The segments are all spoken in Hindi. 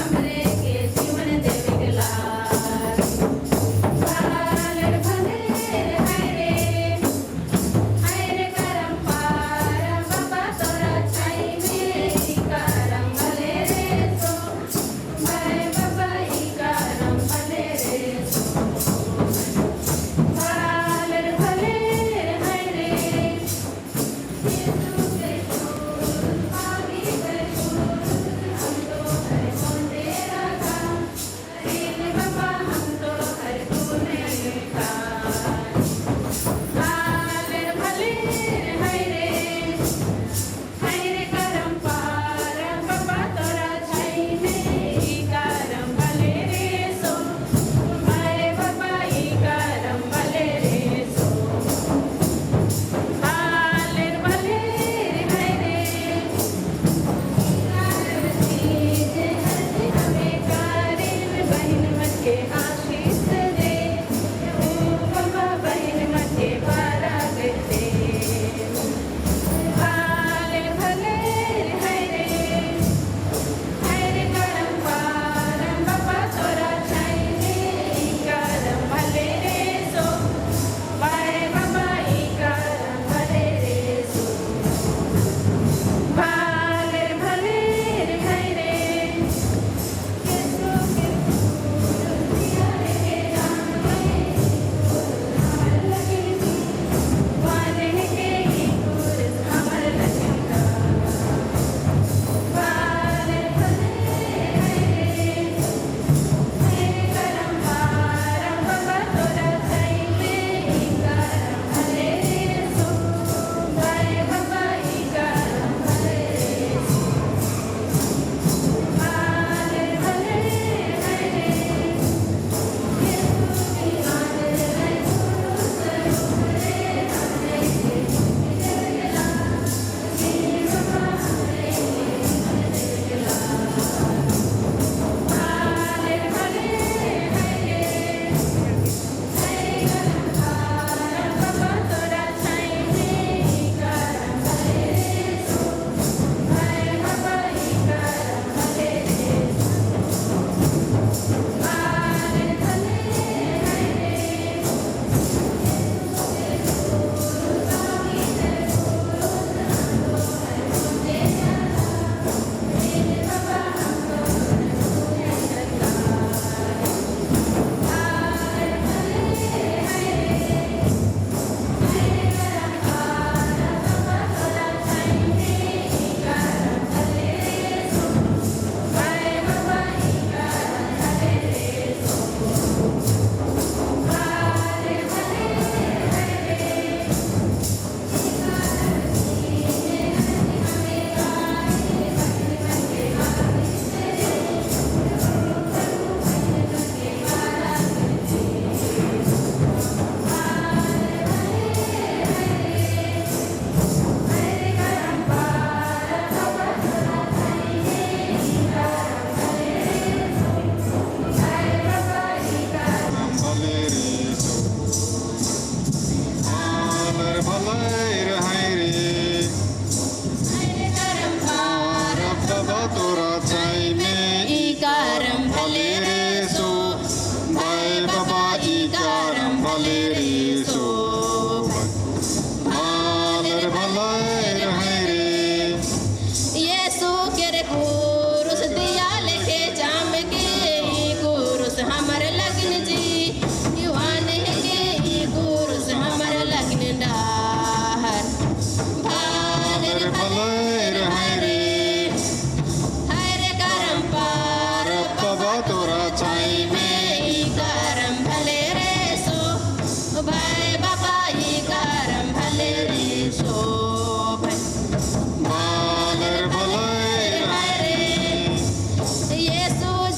हमरे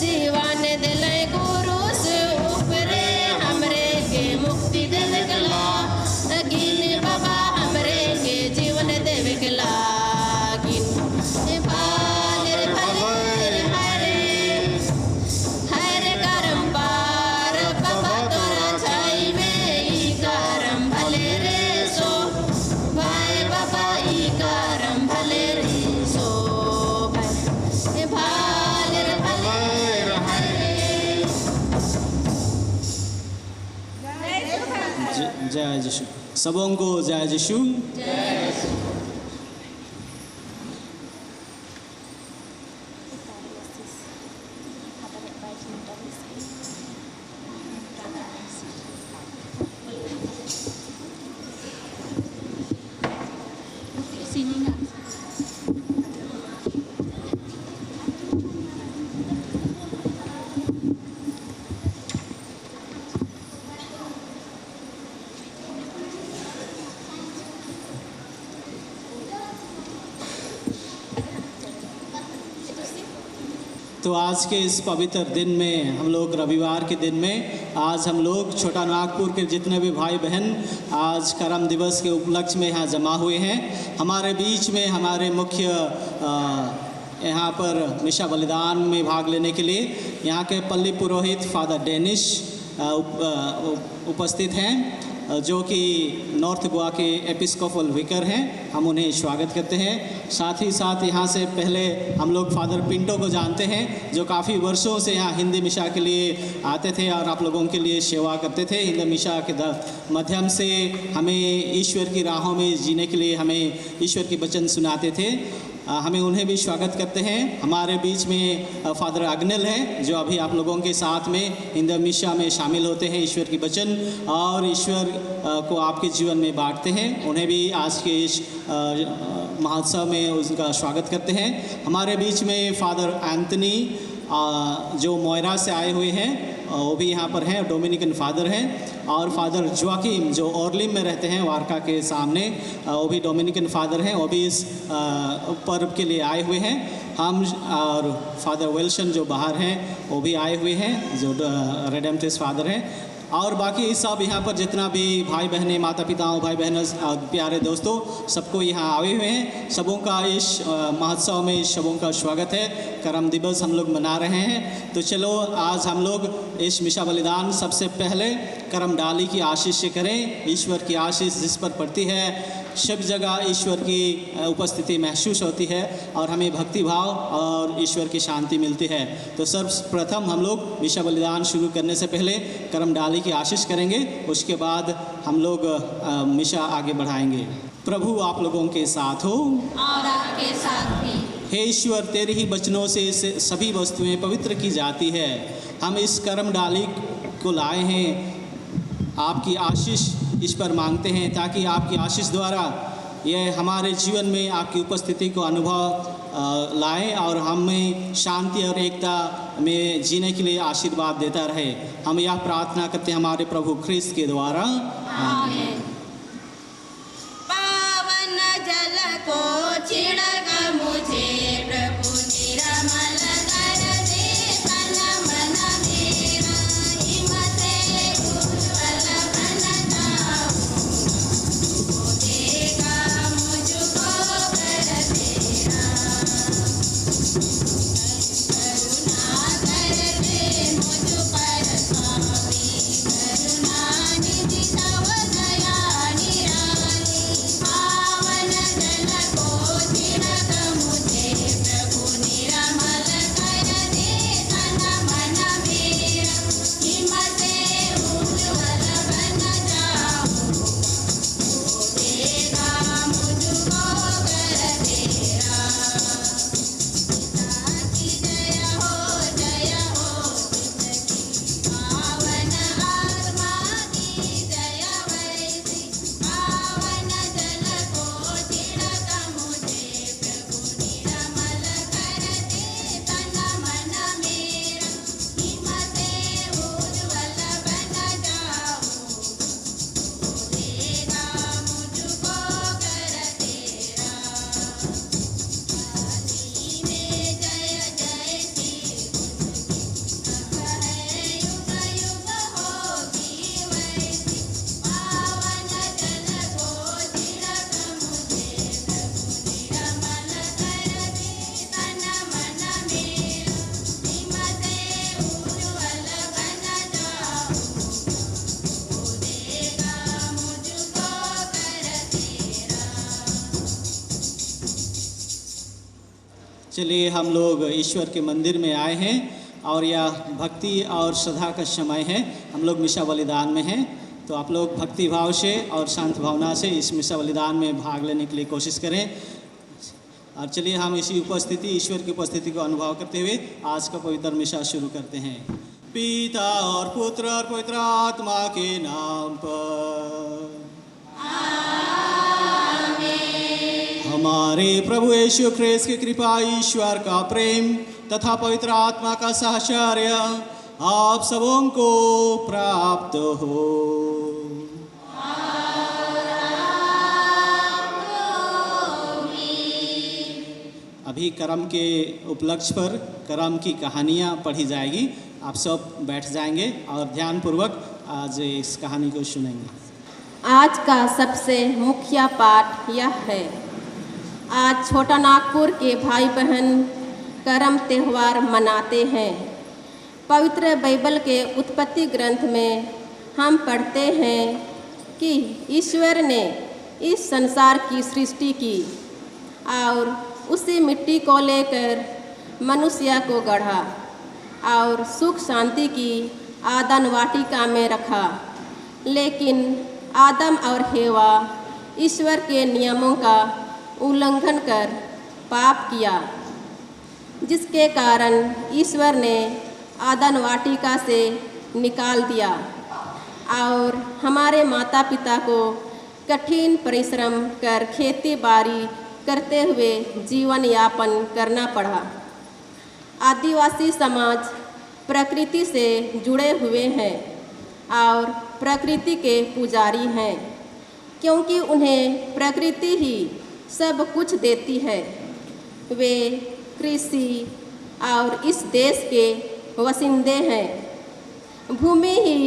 जीवन दिले गुरु से ऊपरे हमरे के मुक्ति देवकला गिन बाबा हमरे के जीवन देवकला गिन भाले हरे हरे करम पार बाबा तोरा छाई में ई करम भले रे सो भाई बाबा ई करम भले रे सो भाले जय यीशु। सबों को जय यीशु। तो आज के इस पवित्र दिन में हम लोग रविवार के दिन में आज हम लोग छोटा नागपुर के जितने भी भाई बहन आज करम दिवस के उपलक्ष्य में यहाँ जमा हुए हैं। हमारे बीच में हमारे मुख्य यहाँ पर मिशा बलिदान में भाग लेने के लिए यहाँ के पल्ली पुरोहित फादर डेनिश उपस्थित हैं, जो कि नॉर्थ गोवा के एपिस्कोपल विकर हैं। हम उन्हें स्वागत करते हैं। साथ ही साथ यहाँ से पहले हम लोग फादर पिंटो को जानते हैं, जो काफ़ी वर्षों से यहाँ हिंदी मिशा के लिए आते थे और आप लोगों के लिए सेवा करते थे। हिंदी मिशा के माध्यम से हमें ईश्वर की राहों में जीने के लिए हमें ईश्वर की वचन सुनाते थे। हमें उन्हें भी स्वागत करते हैं। हमारे बीच में फादर अग्नेल हैं, जो अभी आप लोगों के साथ में हिंदी मिशा में शामिल होते हैं, ईश्वर की वचन और ईश्वर को आपके जीवन में बांटते हैं। उन्हें भी आज के इस महोत्सव में उसका स्वागत करते हैं। हमारे बीच में फादर एंथनी जो मोयरा से आए हुए हैं, वो भी यहाँ पर हैं, डोमिनिकन फादर हैं। और फादर जोआकिम जो ओर्लिम में रहते हैं वारका के सामने, वो भी डोमिनिकन फादर हैं, वो भी इस पर्व के लिए आए हुए हैं। हम और फादर विल्सन जो बाहर हैं वो भी आए हुए हैं, जो रेडेम्पटिव फादर हैं। और बाकी सब यहाँ पर जितना भी भाई बहनें, माता पिताओं, भाई बहनों, प्यारे दोस्तों, सबको यहाँ आए हुए हैं। सबों का इस महोत्सव में सबों का स्वागत है। करम दिवस हम लोग मना रहे हैं। तो चलो आज हम लोग इस मिशा बलिदान सबसे पहले करम डाली की आशीष से करें। ईश्वर की आशीष जिस पर पड़ती है, सब जगह ईश्वर की उपस्थिति महसूस होती है और हमें भक्ति भाव और ईश्वर की शांति मिलती है। तो सर्वप्रथम हम लोग मिशा बलिदान शुरू करने से पहले करम डाली की आशीष करेंगे, उसके बाद हम लोग मिशा आगे बढ़ाएंगे। प्रभु आप लोगों के साथ हो और आपके साथ भी। हे ईश्वर, तेरे ही वचनों से सभी वस्तुएं पवित्र की जाती है। हम इस करम डाली को लाए हैं, आपकी आशीष इस पर मांगते हैं, ताकि आपकी आशीष द्वारा यह हमारे जीवन में आपकी उपस्थिति को अनुभव लाए और हमें शांति और एकता में जीने के लिए आशीर्वाद देता रहे। हम यह प्रार्थना करते हैं हमारे प्रभु ख्रिस्त के द्वारा, आमीन। पावन जल को छिड़क मुझे प्रभु निर्मल कर दे, तन मन मेरा हिम्मत उज्ज्वल बन जाऊं, देगा मुझको कर तेरा, करुणा कर दे मुझ पर स्वामी, करुणा निधि तव दया चलिए हम लोग ईश्वर के मंदिर में आए हैं और यह भक्ति और श्रद्धा का समय है। हम लोग मिशा बलिदान में हैं, तो आप लोग भक्ति भाव से और शांत भावना से इस मिशा बलिदान में भाग लेने के लिए कोशिश करें। और चलिए हम इसी उपस्थिति, ईश्वर की उपस्थिति को अनुभव करते हुए आज का पवित्र मिशा शुरू करते हैं। पिता और पुत्र और पवित्र आत्मा के नाम पर हमारे प्रभु यीशु ख्रिस्त की कृपा, ईश्वर का प्रेम तथा पवित्र आत्मा का सहचर्य आप सबों को प्राप्त हो। अभी करम के उपलक्ष्य पर करम की कहानियाँ पढ़ी जाएगी। आप सब बैठ जाएंगे और ध्यानपूर्वक आज इस कहानी को सुनेंगे। आज का सबसे मुख्य पाठ यह है। आज छोटा नागपुर के भाई बहन करम त्यौहार मनाते हैं। पवित्र बाइबल के उत्पत्ति ग्रंथ में हम पढ़ते हैं कि ईश्वर ने इस संसार की सृष्टि की और उसी मिट्टी को लेकर मनुष्य को गढ़ा और सुख शांति की आदन वाटिका में रखा। लेकिन आदम और हेवा ईश्वर के नियमों का उल्लंघन कर पाप किया, जिसके कारण ईश्वर ने आदन वाटिका से निकाल दिया और हमारे माता पिता को कठिन परिश्रम कर खेती बाड़ी करते हुए जीवन यापन करना पड़ा। आदिवासी समाज प्रकृति से जुड़े हुए हैं और प्रकृति के पुजारी हैं, क्योंकि उन्हें प्रकृति ही सब कुछ देती है। वे कृषि और इस देश के वसिंदे हैं। भूमि ही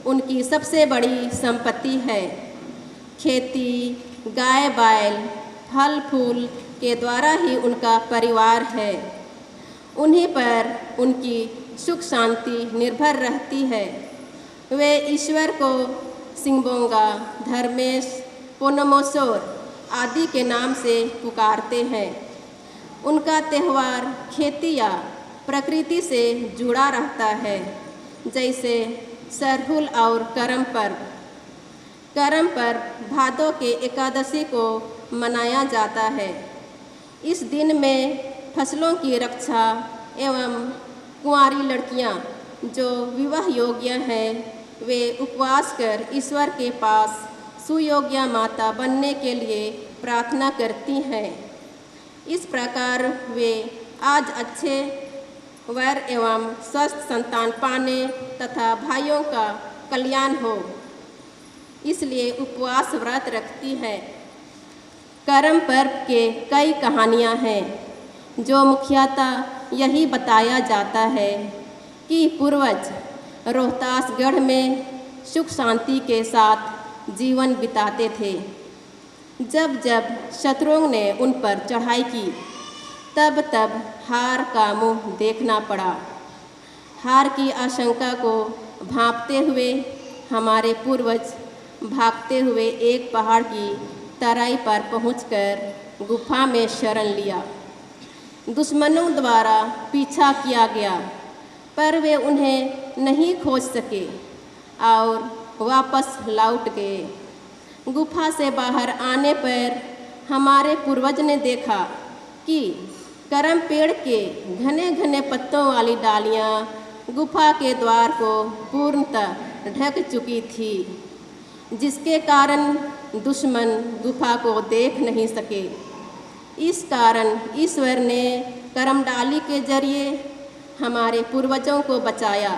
उनकी सबसे बड़ी संपत्ति है। खेती, गाय बैल, फल फूल के द्वारा ही उनका परिवार है। उन्हीं पर उनकी सुख शांति निर्भर रहती है। वे ईश्वर को सिंगबोंगा, धर्मेश, पोनमोसोर आदि के नाम से पुकारते हैं। उनका त्यौहार खेती या प्रकृति से जुड़ा रहता है, जैसे सरहुल और करम पर्व। करम पर्व भादों के एकादशी को मनाया जाता है। इस दिन में फसलों की रक्षा एवं कुंवारी लड़कियां जो विवाह योग्य हैं, वे उपवास कर ईश्वर के पास सुयोग्य माता बनने के लिए प्रार्थना करती हैं। इस प्रकार वे आज अच्छे वर एवं स्वस्थ संतान पाने तथा भाइयों का कल्याण हो, इसलिए उपवास व्रत रखती है। करम पर्व के कई कहानियाँ हैं, जो मुख्यतः यही बताया जाता है कि पूर्वज रोहतासगढ़ में सुख शांति के साथ जीवन बिताते थे। जब जब शत्रुओं ने उन पर चढ़ाई की, तब तब हार का मुंह देखना पड़ा। हार की आशंका को भांपते हुए हमारे पूर्वज भागते हुए एक पहाड़ की तराई पर पहुंचकर गुफा में शरण लिया। दुश्मनों द्वारा पीछा किया गया, पर वे उन्हें नहीं खोज सके और वापस लौट गए। गुफा से बाहर आने पर हमारे पूर्वज ने देखा कि करम पेड़ के घने घने पत्तों वाली डालियाँ गुफा के द्वार को पूर्णतः ढक चुकी थी, जिसके कारण दुश्मन गुफा को देख नहीं सके। इस कारण ईश्वर ने करमडाली के जरिए हमारे पूर्वजों को बचाया,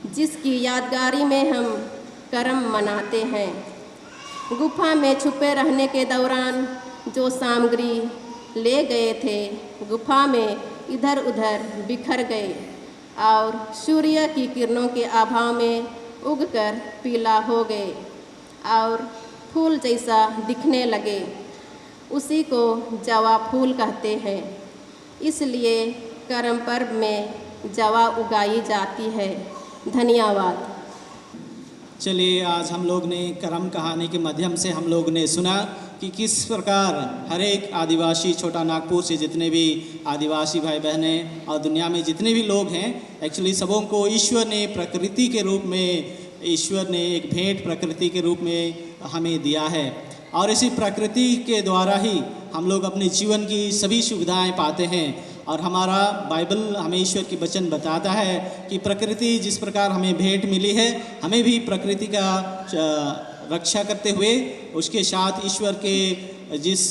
जिसकी यादगारी में हम करम मनाते हैं। गुफा में छुपे रहने के दौरान जो सामग्री ले गए थे, गुफा में इधर उधर बिखर गए और सूर्य की किरणों के अभाव में उगकर पीला हो गए और फूल जैसा दिखने लगे। उसी को जवा फूल कहते हैं। इसलिए करम पर्व में जवा उगाई जाती है। धन्यवाद। चलिए, आज हम लोग ने करम कहानी के माध्यम से हम लोग ने सुना कि किस प्रकार हर एक आदिवासी छोटा नागपुर से जितने भी आदिवासी भाई बहनें और दुनिया में जितने भी लोग हैं, एक्चुअली सबों को ईश्वर ने प्रकृति के रूप में, ईश्वर ने एक भेंट प्रकृति के रूप में हमें दिया है। और इसी प्रकृति के द्वारा ही हम लोग अपने जीवन की सभी सुविधाएं पाते हैं। और हमारा बाइबल हमें ईश्वर की वचन बताता है कि प्रकृति जिस प्रकार हमें भेंट मिली है, हमें भी प्रकृति का रक्षा करते हुए उसके साथ ईश्वर के जिस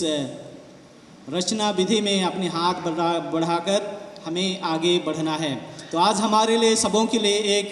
रचना विधि में अपने हाथ बढ़ाकर हमें आगे बढ़ना है। तो आज हमारे लिए सबों के लिए एक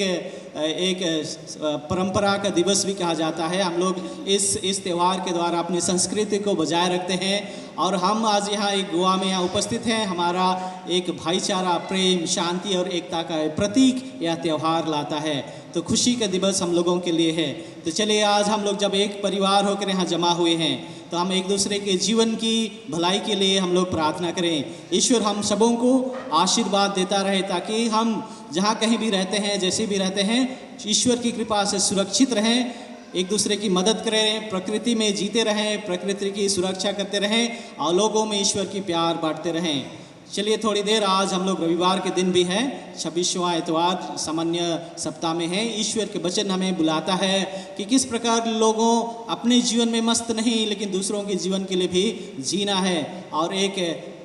परंपरा का दिवस भी कहा जाता है। हम लोग इस त्यौहार के द्वारा अपनी संस्कृति को बजाय रखते हैं। और हम आज यहाँ एक गोवा में यहाँ उपस्थित हैं। हमारा एक भाईचारा, प्रेम, शांति और एकता का प्रतीक यह त्यौहार लाता है। तो खुशी का दिवस हम लोगों के लिए है। तो चलिए आज हम लोग जब एक परिवार होकर यहाँ जमा हुए हैं तो हम एक दूसरे के जीवन की भलाई के लिए हम लोग प्रार्थना करें। ईश्वर हम सबों को आशीर्वाद देता रहे ताकि हम जहाँ कहीं भी रहते हैं, जैसे भी रहते हैं, ईश्वर की कृपा से सुरक्षित रहें, एक दूसरे की मदद करें, प्रकृति में जीते रहें, प्रकृति की सुरक्षा करते रहें और लोगों में ईश्वर की प्यार बांटते रहें। चलिए थोड़ी देर, आज हम लोग रविवार के दिन भी हैं, 26वां इतवार सामान्य सप्ताह में है। ईश्वर के वचन हमें बुलाता है कि किस प्रकार लोगों अपने जीवन में मस्त नहीं लेकिन दूसरों के जीवन के लिए भी जीना है और एक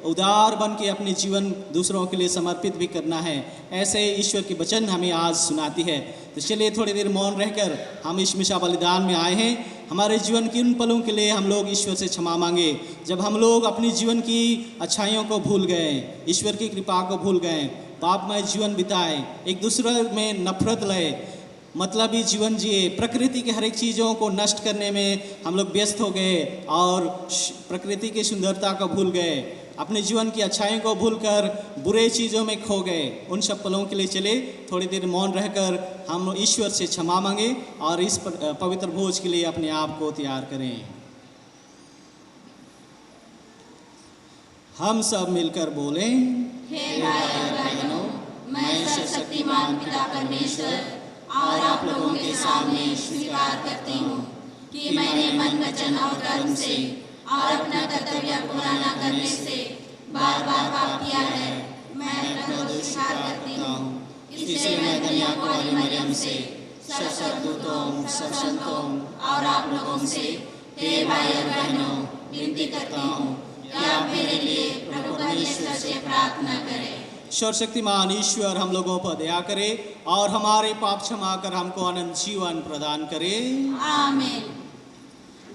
उदार बन के अपने जीवन दूसरों के लिए समर्पित भी करना है। ऐसे ईश्वर के वचन हमें आज सुनाती है। तो चलिए थोड़ी देर मौन रहकर हम इस मिशा बलिदान में आए हैं। हमारे जीवन के उन पलों के लिए हम लोग ईश्वर से क्षमा मांगे जब हम लोग अपने जीवन की अच्छाइयों को भूल गए, ईश्वर की कृपा को भूल गए, पापमय जीवन बिताए, एक दूसरे में नफरत लाए, मतलबी जीवन जिए, प्रकृति के हर एक चीज़ों को नष्ट करने में हम लोग व्यस्त हो गए और प्रकृति की सुंदरता को भूल गए, अपने जीवन की अच्छाइयों को भूलकर बुरे चीज़ों में खो गए। उन सब पलों के लिए चले थोड़ी देर मौन रहकर हम ईश्वर से क्षमा मांगे और इस पवित्र भोज के लिए अपने आप को तैयार करें। हम सब मिलकर बोलें, हे भाई और बहनों, मैं सर्वशक्तिमान पिता परमेश्वर और आप लोगों के सामने स्वीकार करती हूँ कि मैंने मन, वचन और कर्म से और अपना कर्तव्य पूरा न करने से बार बार पाप किया है। मैं अपना दोष स्वीकार करती हूँ। इसलिए मैं कन्या कुमारी मरियम से, सब स्वर्गदूतों, सब संतों और आप लोगों से, हे भाई और बहनों, विनती करती हूँ कि आप मेरे लिए प्रभु परमेश्वर से प्रार्थना करें। सर्वशक्तिमान ईश्वर हम लोगों पर दया करे और हमारे पाप क्षमा कर हमको अनंत जीवन प्रदान करे। आमीन।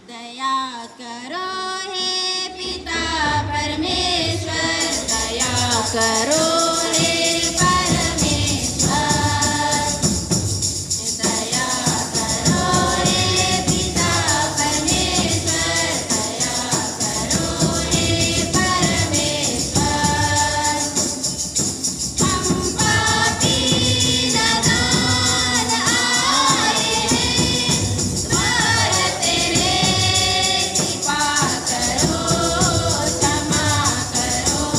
दया करो हे पिता परमेश्वर, दया करो हे परमेश्वर, दया करो हे पिता परमेश्वर, दया करो हे परमेश्वर। हम पापी नादान आए हैं, द्वार तेरे कृपा करो, क्षमा करो।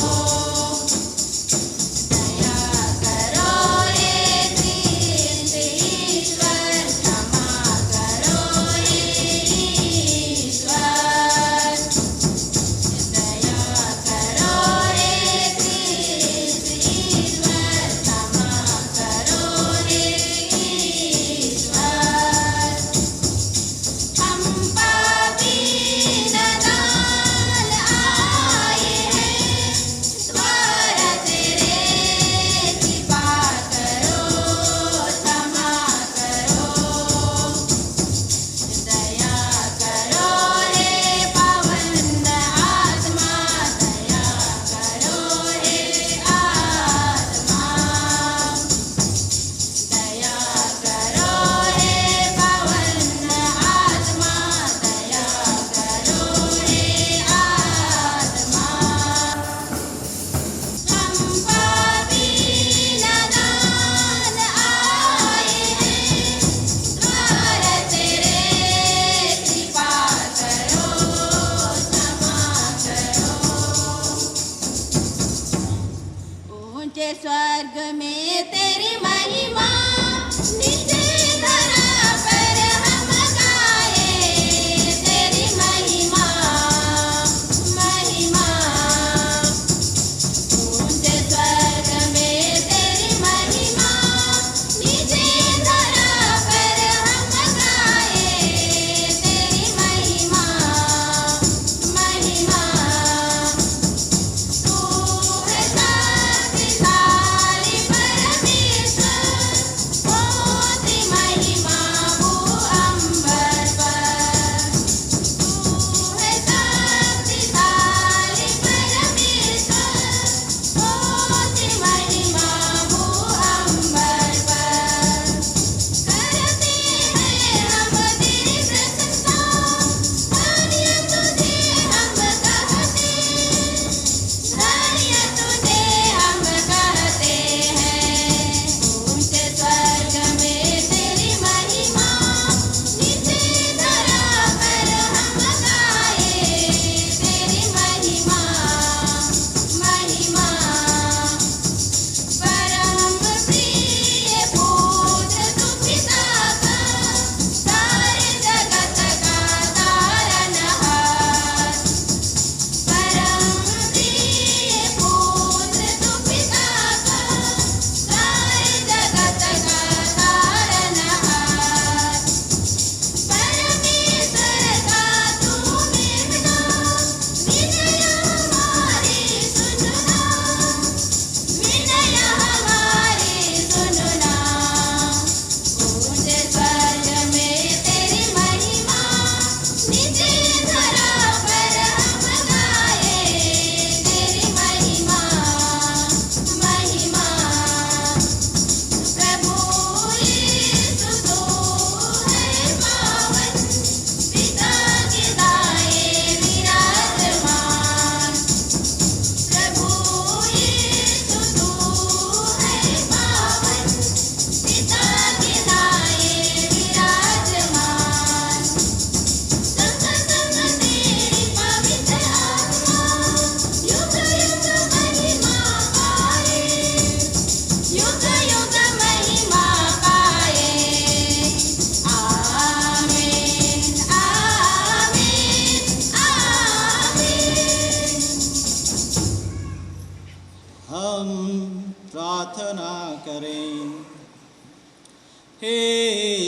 हे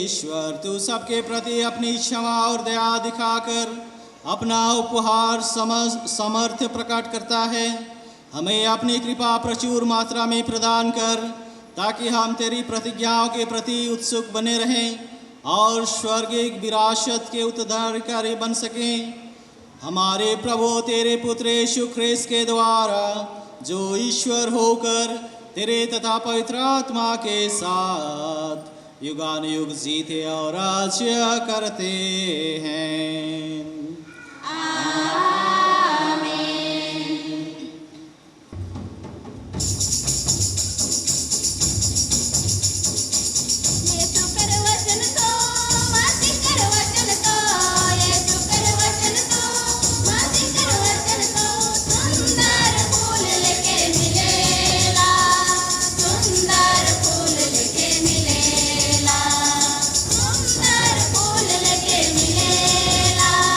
ईश्वर, तू सबके प्रति अपनी क्षमा और दया दिखाकर अपना उपहार समर्थ प्रकट करता है। हमें अपनी कृपा प्रचुर मात्रा में प्रदान कर, ताकि हम तेरी प्रतिज्ञाओं के प्रति उत्सुक बने रहें और स्वर्गीय विरासत के उत्तराधिकारी बन सकें। हमारे प्रभु तेरे पुत्र यीशु ख्रीस्त के द्वारा, जो ईश्वर होकर तेरे तथा पवित्र आत्मा के साथ युगानुयुग जीते और राज्य करते हैं। सुंदर फूल लेके मिलेला।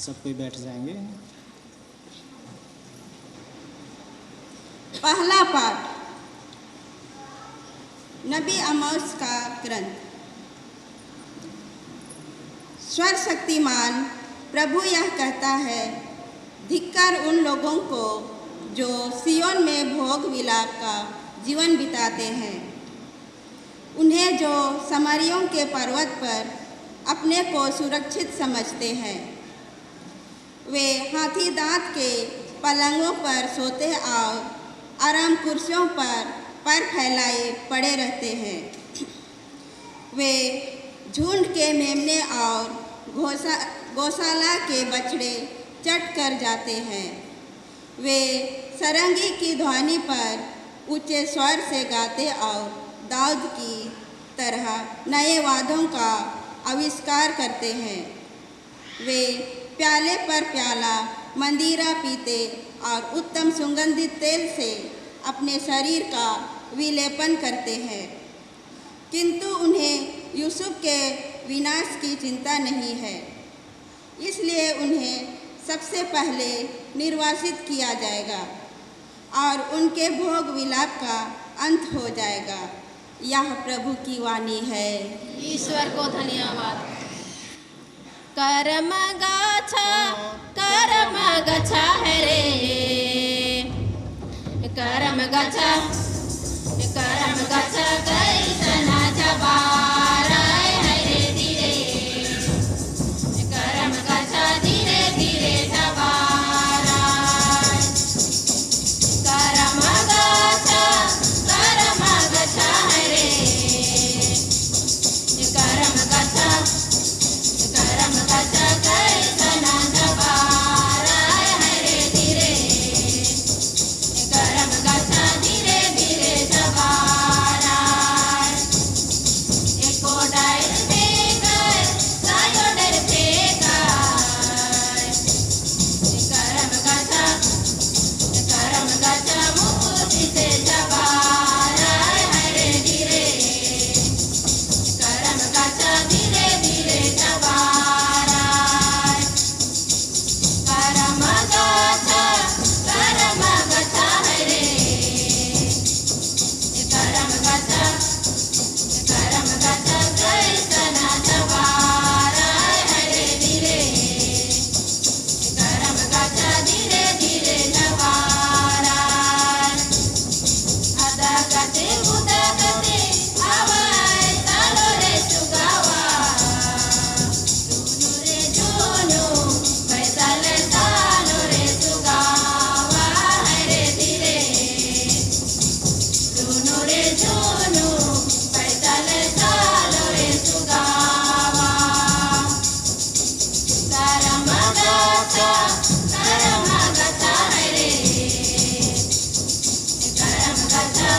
सब कोई बैठ जाएंगे। पहला पाठ नबी आमोस का ग्रंथ। सर्वशक्तिमान प्रभु यह कहता है, धिक्कार उन लोगों को जो सियोन में भोग विलाप का जीवन बिताते हैं, उन्हें जो समारियों के पर्वत पर अपने को सुरक्षित समझते हैं। वे हाथी दांत के पलंगों पर सोते और आराम कुर्सियों पर पैर फैलाए पड़े रहते हैं। वे झुंड के मेमने और गौशाला के बछड़े चट कर जाते हैं। वे सारंगी की ध्वनि पर ऊंचे स्वर से गाते और दाऊद की तरह नए वादों का आविष्कार करते हैं। वे प्याले पर प्याला मंदिरा पीते और उत्तम सुगंधित तेल से अपने शरीर का विलेपन करते हैं, किंतु उन्हें यूसुफ के विनाश की चिंता नहीं है। इसलिए उन्हें सबसे पहले निर्वासित किया जाएगा और उनके भोग विलाप का अंत हो जाएगा। यह प्रभु की वाणी है। ईश्वर को धन्यवाद। करम गच्छा है रे, करम गच्छा कैसना जबारा है रे धीरे, करम गच्छा धीरे धीरे जबारा, करम गच्छा है रे, करम गच्छा कैसना जबारा है रे धीरे, करम गच्छा धीरे धीरे जबारा, एको डाइल देकर सायो डर देकर, करम गच्छा मुकुति से जबारा है रे धीरे, करम गच्छा धीरे धीरे जबारा, करम गच्छा है रे, करम गच्छा कैसना जबारा है रे धीरे, करम गच्छा धीरे धीरे जबारा, अदकते उदकते आवाय तालो रे सुगावा, जुनु रे जुनु कैसले तालो रे सुगावा है रे धीरे, जुनु रे जुनु कैसले तालो रे सुगावा, करम गच्छा है रे, करम गच्छा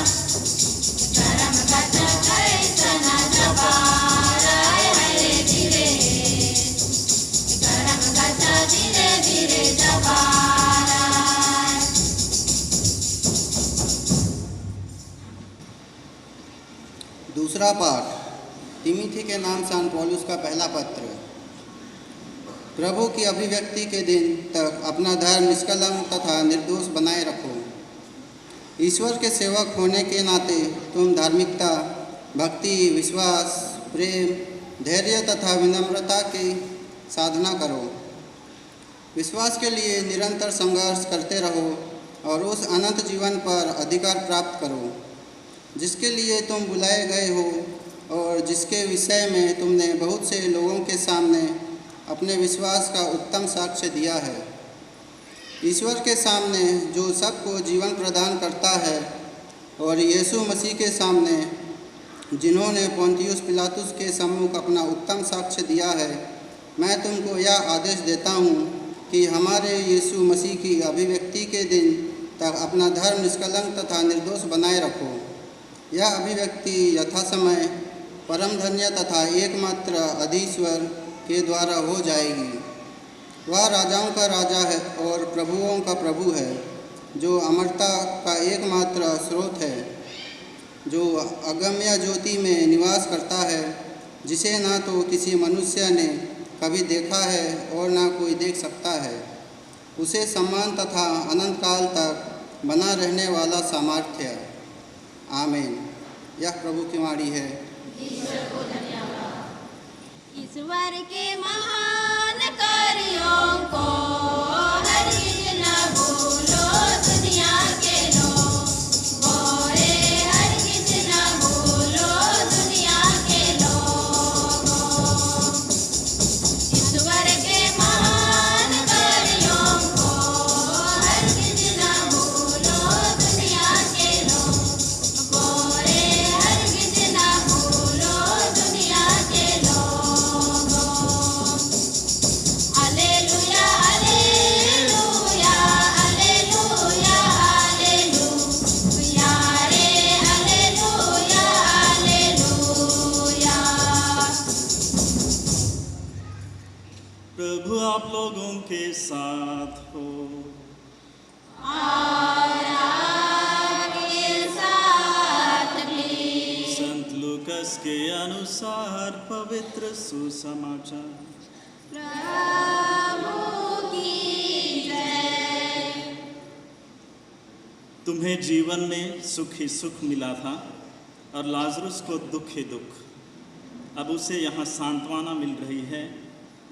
कैसना जबारा है रे धीरे, करम गच्छा धीरे धीरे जबारा। दूसरा पाठ तिमोथी के नाम सान पौलुस का पहला पत्र। प्रभु की अभिव्यक्ति के दिन तक अपना धर्म निष्कलंक तथा निर्दोष बनाए रखो। ईश्वर के सेवक होने के नाते तुम धार्मिकता, भक्ति, विश्वास, प्रेम, धैर्य तथा विनम्रता की साधना करो। विश्वास के लिए निरंतर संघर्ष करते रहो और उस अनंत जीवन पर अधिकार प्राप्त करो जिसके लिए तुम बुलाए गए हो और जिसके विषय में तुमने बहुत से लोगों के सामने अपने विश्वास का उत्तम साक्ष्य दिया है। ईश्वर के सामने जो सबको जीवन प्रदान करता है और यीशु मसीह के सामने जिन्होंने पोंतियुस पिलातुस के सम्मुख अपना उत्तम साक्ष्य दिया है, मैं तुमको यह आदेश देता हूँ कि हमारे यीशु मसीह की अभिव्यक्ति के दिन तक अपना धर्म निष्कलंक तथा निर्दोष बनाए रखो। यह अभिव्यक्ति यथासमय परम धन्य तथा एकमात्र अधीश्वर के द्वारा हो जाएगी। वह राजाओं का राजा है और प्रभुओं का प्रभु है, जो अमरता का एकमात्र स्रोत है, जो अगम्य ज्योति में निवास करता है, जिसे न तो किसी मनुष्य ने कभी देखा है और ना कोई देख सकता है। उसे सम्मान तथा अनंत काल तक बना रहने वाला सामर्थ्य। आमीन। यह प्रभु की वाणी है। ईश्वर के महान कार्यों को हरगिज न भूलो दुनिया के लोग, गोरे हरगिज न भूलो दुनिया के लोग। ईश्वर के महान कार्यों को हरगिज न भूलो दुनिया के लोग, गोरे हरगिज न भूलो दुनिया के लोग। Alleluia, alleluia, alleluia, alleluia, रे alleluia, alleluia। प्रभु आप लोगों के साथ हो। और आपके साथ भी। संत लूकस के अनुसार पवित्र सुसमाचार। प्रभु की जय। तुम्हें जीवन में सुख ही सुख मिला था और लाजरुस को दुख ही दुख। अब उसे यहाँ सांत्वना मिल रही है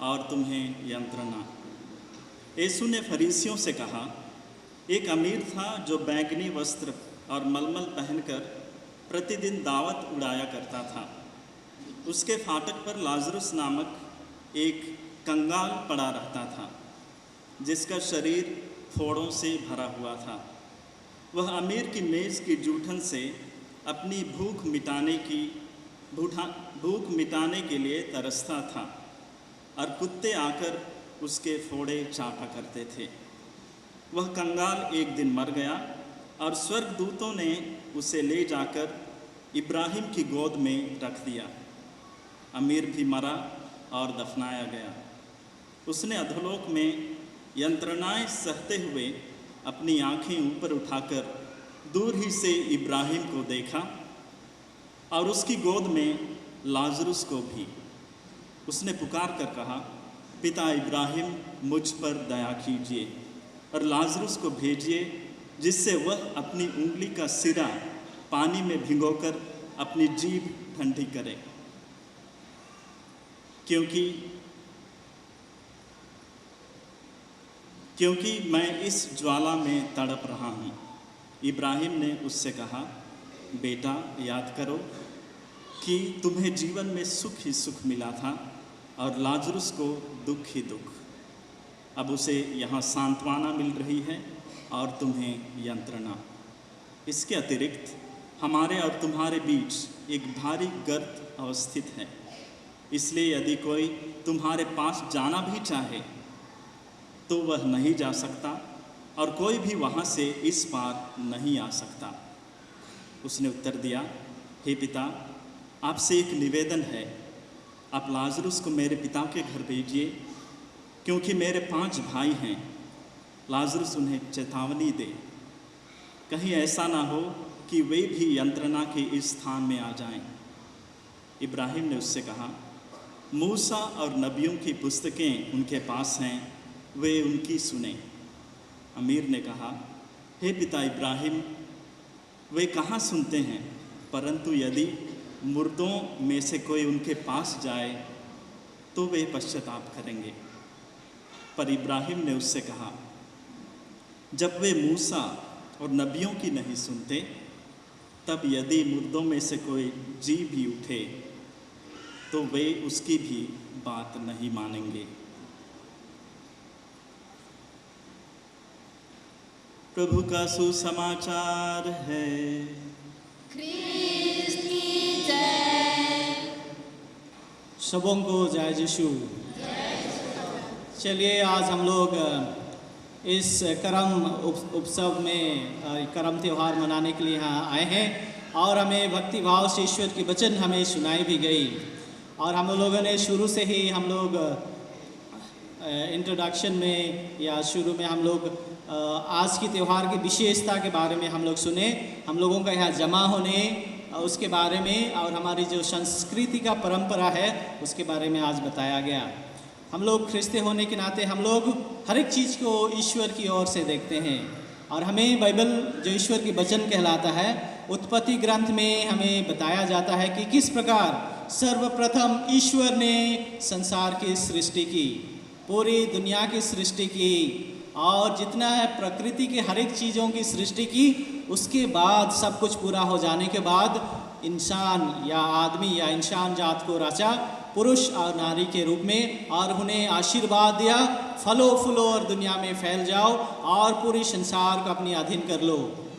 और तुम्हें यंत्रणा। यीशु ने फरीसियों से कहा, एक अमीर था जो बैंगनी वस्त्र और मलमल पहनकर प्रतिदिन दावत उड़ाया करता था। उसके फाटक पर लाजरुस नामक एक कंगाल पड़ा रहता था, जिसका शरीर फोड़ों से भरा हुआ था। वह अमीर की मेज़ की जूठन से अपनी भूख मिटाने के लिए तरसता था और कुत्ते आकर उसके फोड़े चाटा करते थे। वह कंगाल एक दिन मर गया और स्वर्गदूतों ने उसे ले जाकर इब्राहिम की गोद में रख दिया। अमीर भी मरा और दफनाया गया। उसने अधोलोक में यंत्रणाएं सहते हुए अपनी आंखें ऊपर उठाकर दूर ही से इब्राहिम को देखा और उसकी गोद में लाजरुस को भी। उसने पुकार कर कहा, पिता इब्राहिम, मुझ पर दया कीजिए और लाजरुस को भेजिए, जिससे वह अपनी उंगली का सिरा पानी में भिगोकर अपनी जीभ ठंडी करे, क्योंकि मैं इस ज्वाला में तड़प रहा हूँ। इब्राहिम ने उससे कहा, बेटा याद करो कि तुम्हें जीवन में सुख ही सुख मिला था और लाजरुस को दुख ही दुख। अब उसे यहाँ सांत्वना मिल रही है और तुम्हें यंत्रणा। इसके अतिरिक्त हमारे और तुम्हारे बीच एक भारी गर्त अवस्थित है, इसलिए यदि कोई तुम्हारे पास जाना भी चाहे तो वह नहीं जा सकता और कोई भी वहाँ से इस पार नहीं आ सकता। उसने उत्तर दिया, हे पिता, आपसे एक निवेदन है, आप लाजरुस को मेरे पिता के घर भेजिए, क्योंकि मेरे 5 भाई हैं। लाजरुस उन्हें चेतावनी दे, कहीं ऐसा ना हो कि वे भी यंत्रणा के इस स्थान में आ जाएं। इब्राहिम ने उससे कहा, मूसा और नबियों की पुस्तकें उनके पास हैं, वे उनकी सुने। अमीर ने कहा, हे पिता इब्राहिम, वे कहाँ सुनते हैं, परंतु यदि मुर्दों में से कोई उनके पास जाए तो वे पश्चाताप करेंगे। पर इब्राहिम ने उससे कहा, जब वे मूसा और नबियों की नहीं सुनते, तब यदि मुर्दों में से कोई जी भी उठे तो वे उसकी भी बात नहीं मानेंगे। प्रभु का सुसमाचार है। ख्रीस्त की जय। सबों को जय यीशु। चलिए आज हम लोग इस करम उत्सव में करम त्यौहार मनाने के लिए यहाँ आए हैं और हमें भक्ति भाव से ईश्वर की वचन हमें सुनाई भी गई और हम लोगों ने शुरू से ही हम लोग इंट्रोडक्शन में या शुरू में हम लोग आज की त्यौहार की विशेषता के बारे में हम लोग सुने, हम लोगों का यहाँ जमा होने उसके बारे में और हमारी जो संस्कृति का परंपरा है उसके बारे में आज बताया गया। हम लोग ख्रिस्ती होने के नाते हम लोग हर एक चीज़ को ईश्वर की ओर से देखते हैं। और हमें बाइबल जो ईश्वर की वचन कहलाता है, उत्पत्ति ग्रंथ में हमें बताया जाता है कि किस प्रकार सर्वप्रथम ईश्वर ने संसार की सृष्टि की, पूरी दुनिया की सृष्टि की, और जितना है प्रकृति के हर एक चीज़ों की सृष्टि की। उसके बाद सब कुछ पूरा हो जाने के बाद इंसान या आदमी या इंसान जात को रचा पुरुष और नारी के रूप में, और उन्हें आशीर्वाद दिया, फलो फूलो और दुनिया में फैल जाओ और पूरी संसार को अपने अधीन कर लो।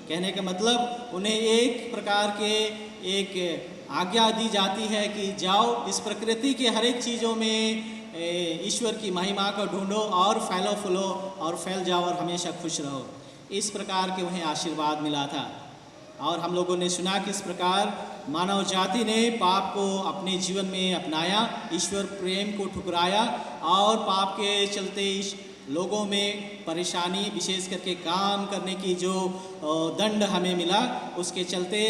कहने का मतलब उन्हें एक प्रकार के एक आज्ञा दी जाती है कि जाओ इस प्रकृति के हर एक चीज़ों में ईश्वर की महिमा को ढूंढो और फैलो फूलो और फैल जाओ और हमेशा खुश रहो। इस प्रकार के उन्हें आशीर्वाद मिला था। और हम लोगों ने सुना किस प्रकार मानव जाति ने पाप को अपने जीवन में अपनाया, ईश्वर प्रेम को ठुकराया, और पाप के चलते लोगों में परेशानी, विशेष करके काम करने की जो दंड हमें मिला, उसके चलते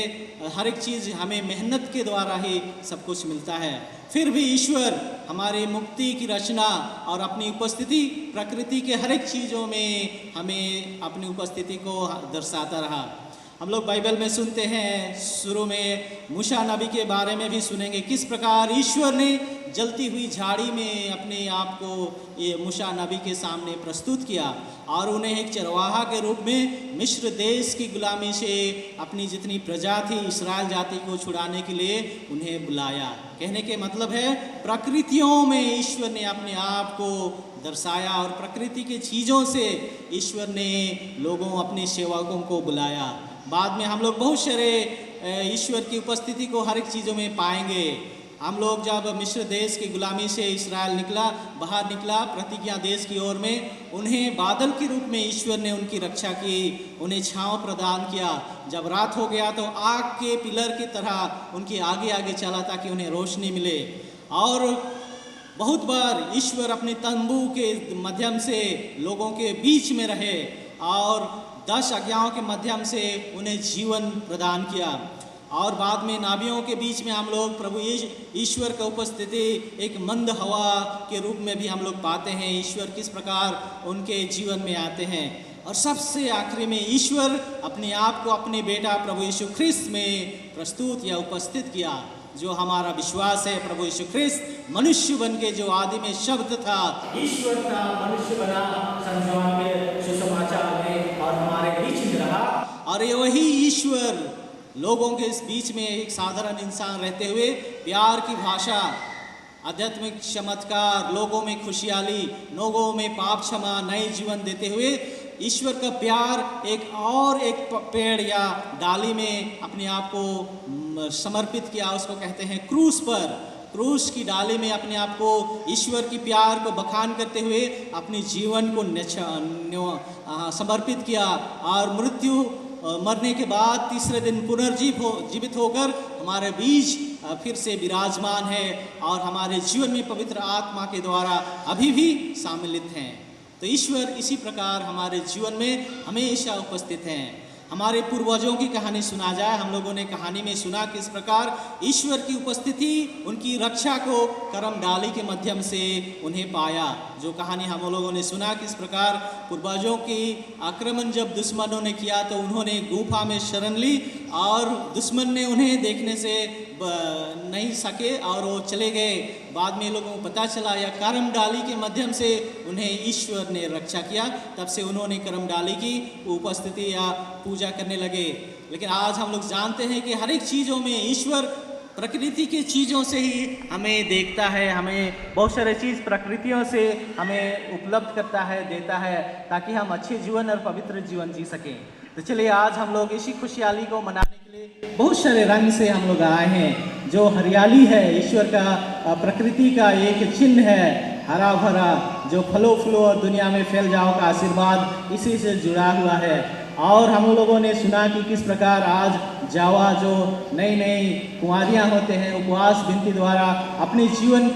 हर एक चीज़ हमें मेहनत के द्वारा ही सब कुछ मिलता है। फिर भी ईश्वर हमारी मुक्ति की रचना और अपनी उपस्थिति प्रकृति के हर एक चीज़ों में हमें अपनी उपस्थिति को दर्शाता रहा। हम लोग बाइबल में सुनते हैं, शुरू में मूसा नबी के बारे में भी सुनेंगे किस प्रकार ईश्वर ने जलती हुई झाड़ी में अपने आप को ये मूसा नबी के सामने प्रस्तुत किया और उन्हें एक चरवाहा के रूप में मिस्र देश की गुलामी से अपनी जितनी प्रजा थी इस्राएल जाति को छुड़ाने के लिए उन्हें बुलाया। कहने के मतलब है प्रकृतियों में ईश्वर ने अपने आप को दर्शाया और प्रकृति के चीज़ों से ईश्वर ने लोगों अपने सेवकों को बुलाया। बाद में हम लोग बहुत सारे ईश्वर की उपस्थिति को हर एक चीज़ों में पाएंगे। हम लोग जब मिस्र देश की गुलामी से इस्राएल बाहर निकला प्रतिज्ञा देश की ओर में, उन्हें बादल के रूप में ईश्वर ने उनकी रक्षा की, उन्हें छांव प्रदान किया। जब रात हो गया तो आग के पिलर की तरह उनके आगे आगे चला ताकि उन्हें रोशनी मिले। और बहुत बार ईश्वर अपने तंबू के माध्यम से लोगों के बीच में रहे और 10 आज्ञाओं के माध्यम से उन्हें जीवन प्रदान किया। और बाद में नाभियों के बीच में हम लोग प्रभु ईश्वर का उपस्थिति एक मंद हवा के रूप में भी हम लोग पाते हैं। ईश्वर किस प्रकार उनके जीवन में आते हैं। और सबसे आखिरी में ईश्वर अपने आप को अपने बेटा प्रभु यीशु ख्रिस्त में प्रस्तुत या उपस्थित किया। जो हमारा विश्वास है प्रभु यीशु ख्रिस्त मनुष्य बन के, जो आदि में शब्द था, ईश्वर था, मनुष्य बना संसार के सुसमाचार में और हमारे बीच में रहा। और ये वही ईश्वर लोगों के इस बीच में एक साधारण इंसान रहते हुए प्यार की भाषा, आध्यात्मिक चमत्कार, लोगों में खुशहाली, लोगों में पाप क्षमा, नए जीवन देते हुए ईश्वर का प्यार एक पेड़ या डाली में अपने आप को समर्पित किया। उसको कहते हैं क्रूस पर, क्रूस की डाली में अपने आप को ईश्वर की प्यार को बखान करते हुए अपने जीवन को समर्पित किया। और मरने के बाद तीसरे दिन पुनर्जीवित होकर हमारे बीच फिर से विराजमान है और हमारे जीवन में पवित्र आत्मा के द्वारा अभी भी सम्मिलित हैं। तो ईश्वर इसी प्रकार हमारे जीवन में हमेशा उपस्थित हैं। हमारे पूर्वजों की कहानी सुना जाए, हम लोगों ने कहानी में सुना किस प्रकार ईश्वर की उपस्थिति उनकी रक्षा को करम डाली के माध्यम से उन्हें पाया। जो कहानी हम लोगों ने सुना किस प्रकार पूर्वजों की आक्रमण जब दुश्मनों ने किया तो उन्होंने गुफा में शरण ली और दुश्मन ने उन्हें देखने से नहीं सके और वो चले गए। बाद में लोगों को पता चला या करम डाली के माध्यम से उन्हें ईश्वर ने रक्षा किया। तब से उन्होंने करम डाली की उपस्थिति या पूजा करने लगे। लेकिन आज हम लोग जानते हैं कि हर एक चीज़ों में ईश्वर प्रकृति की चीज़ों से ही हमें देखता है, हमें बहुत सारे चीज़ प्रकृतियों से हमें उपलब्ध करता है, देता है, ताकि हम अच्छे जीवन और पवित्र जीवन जी सकें। तो चलिए आज हम लोग इसी खुशहाली को मनाने के लिए बहुत सारे रंग से हम लोग आए हैं। जो हरियाली है ईश्वर का, प्रकृति का एक चिन्ह है, हरा भरा, जो फलो फूलो और दुनिया में फैल जाओ का आशीर्वाद इसी से जुड़ा हुआ है। और हम लोगों ने सुना कि किस प्रकार आज जावा जो नई नई कुंवारियाँ होते हैं उपवास विनती द्वारा अपने जीवन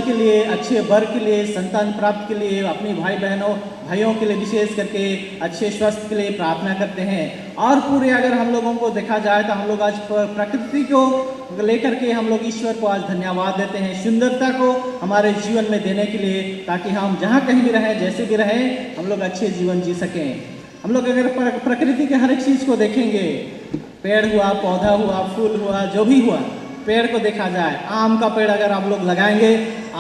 के लिए, अच्छे वर के लिए, संतान प्राप्त के लिए, अपने भाइयों के लिए विशेष करके अच्छे स्वास्थ्य के लिए प्रार्थना करते हैं। और पूरे अगर हम लोगों को देखा जाए तो हम लोग आज प्रकृति को लेकर के हम लोग ईश्वर को आज धन्यवाद देते हैं, सुंदरता को हमारे जीवन में देने के लिए, ताकि हम जहाँ कहीं भी रहें, जैसे भी रहें, हम लोग अच्छे जीवन जी सकें। हम लोग अगर प्रकृति के हर एक चीज़ को देखेंगे, पेड़ हुआ, पौधा हुआ, फूल हुआ, जो भी हुआ, पेड़ को देखा जाए, आम का पेड़ अगर आप लोग लगाएंगे,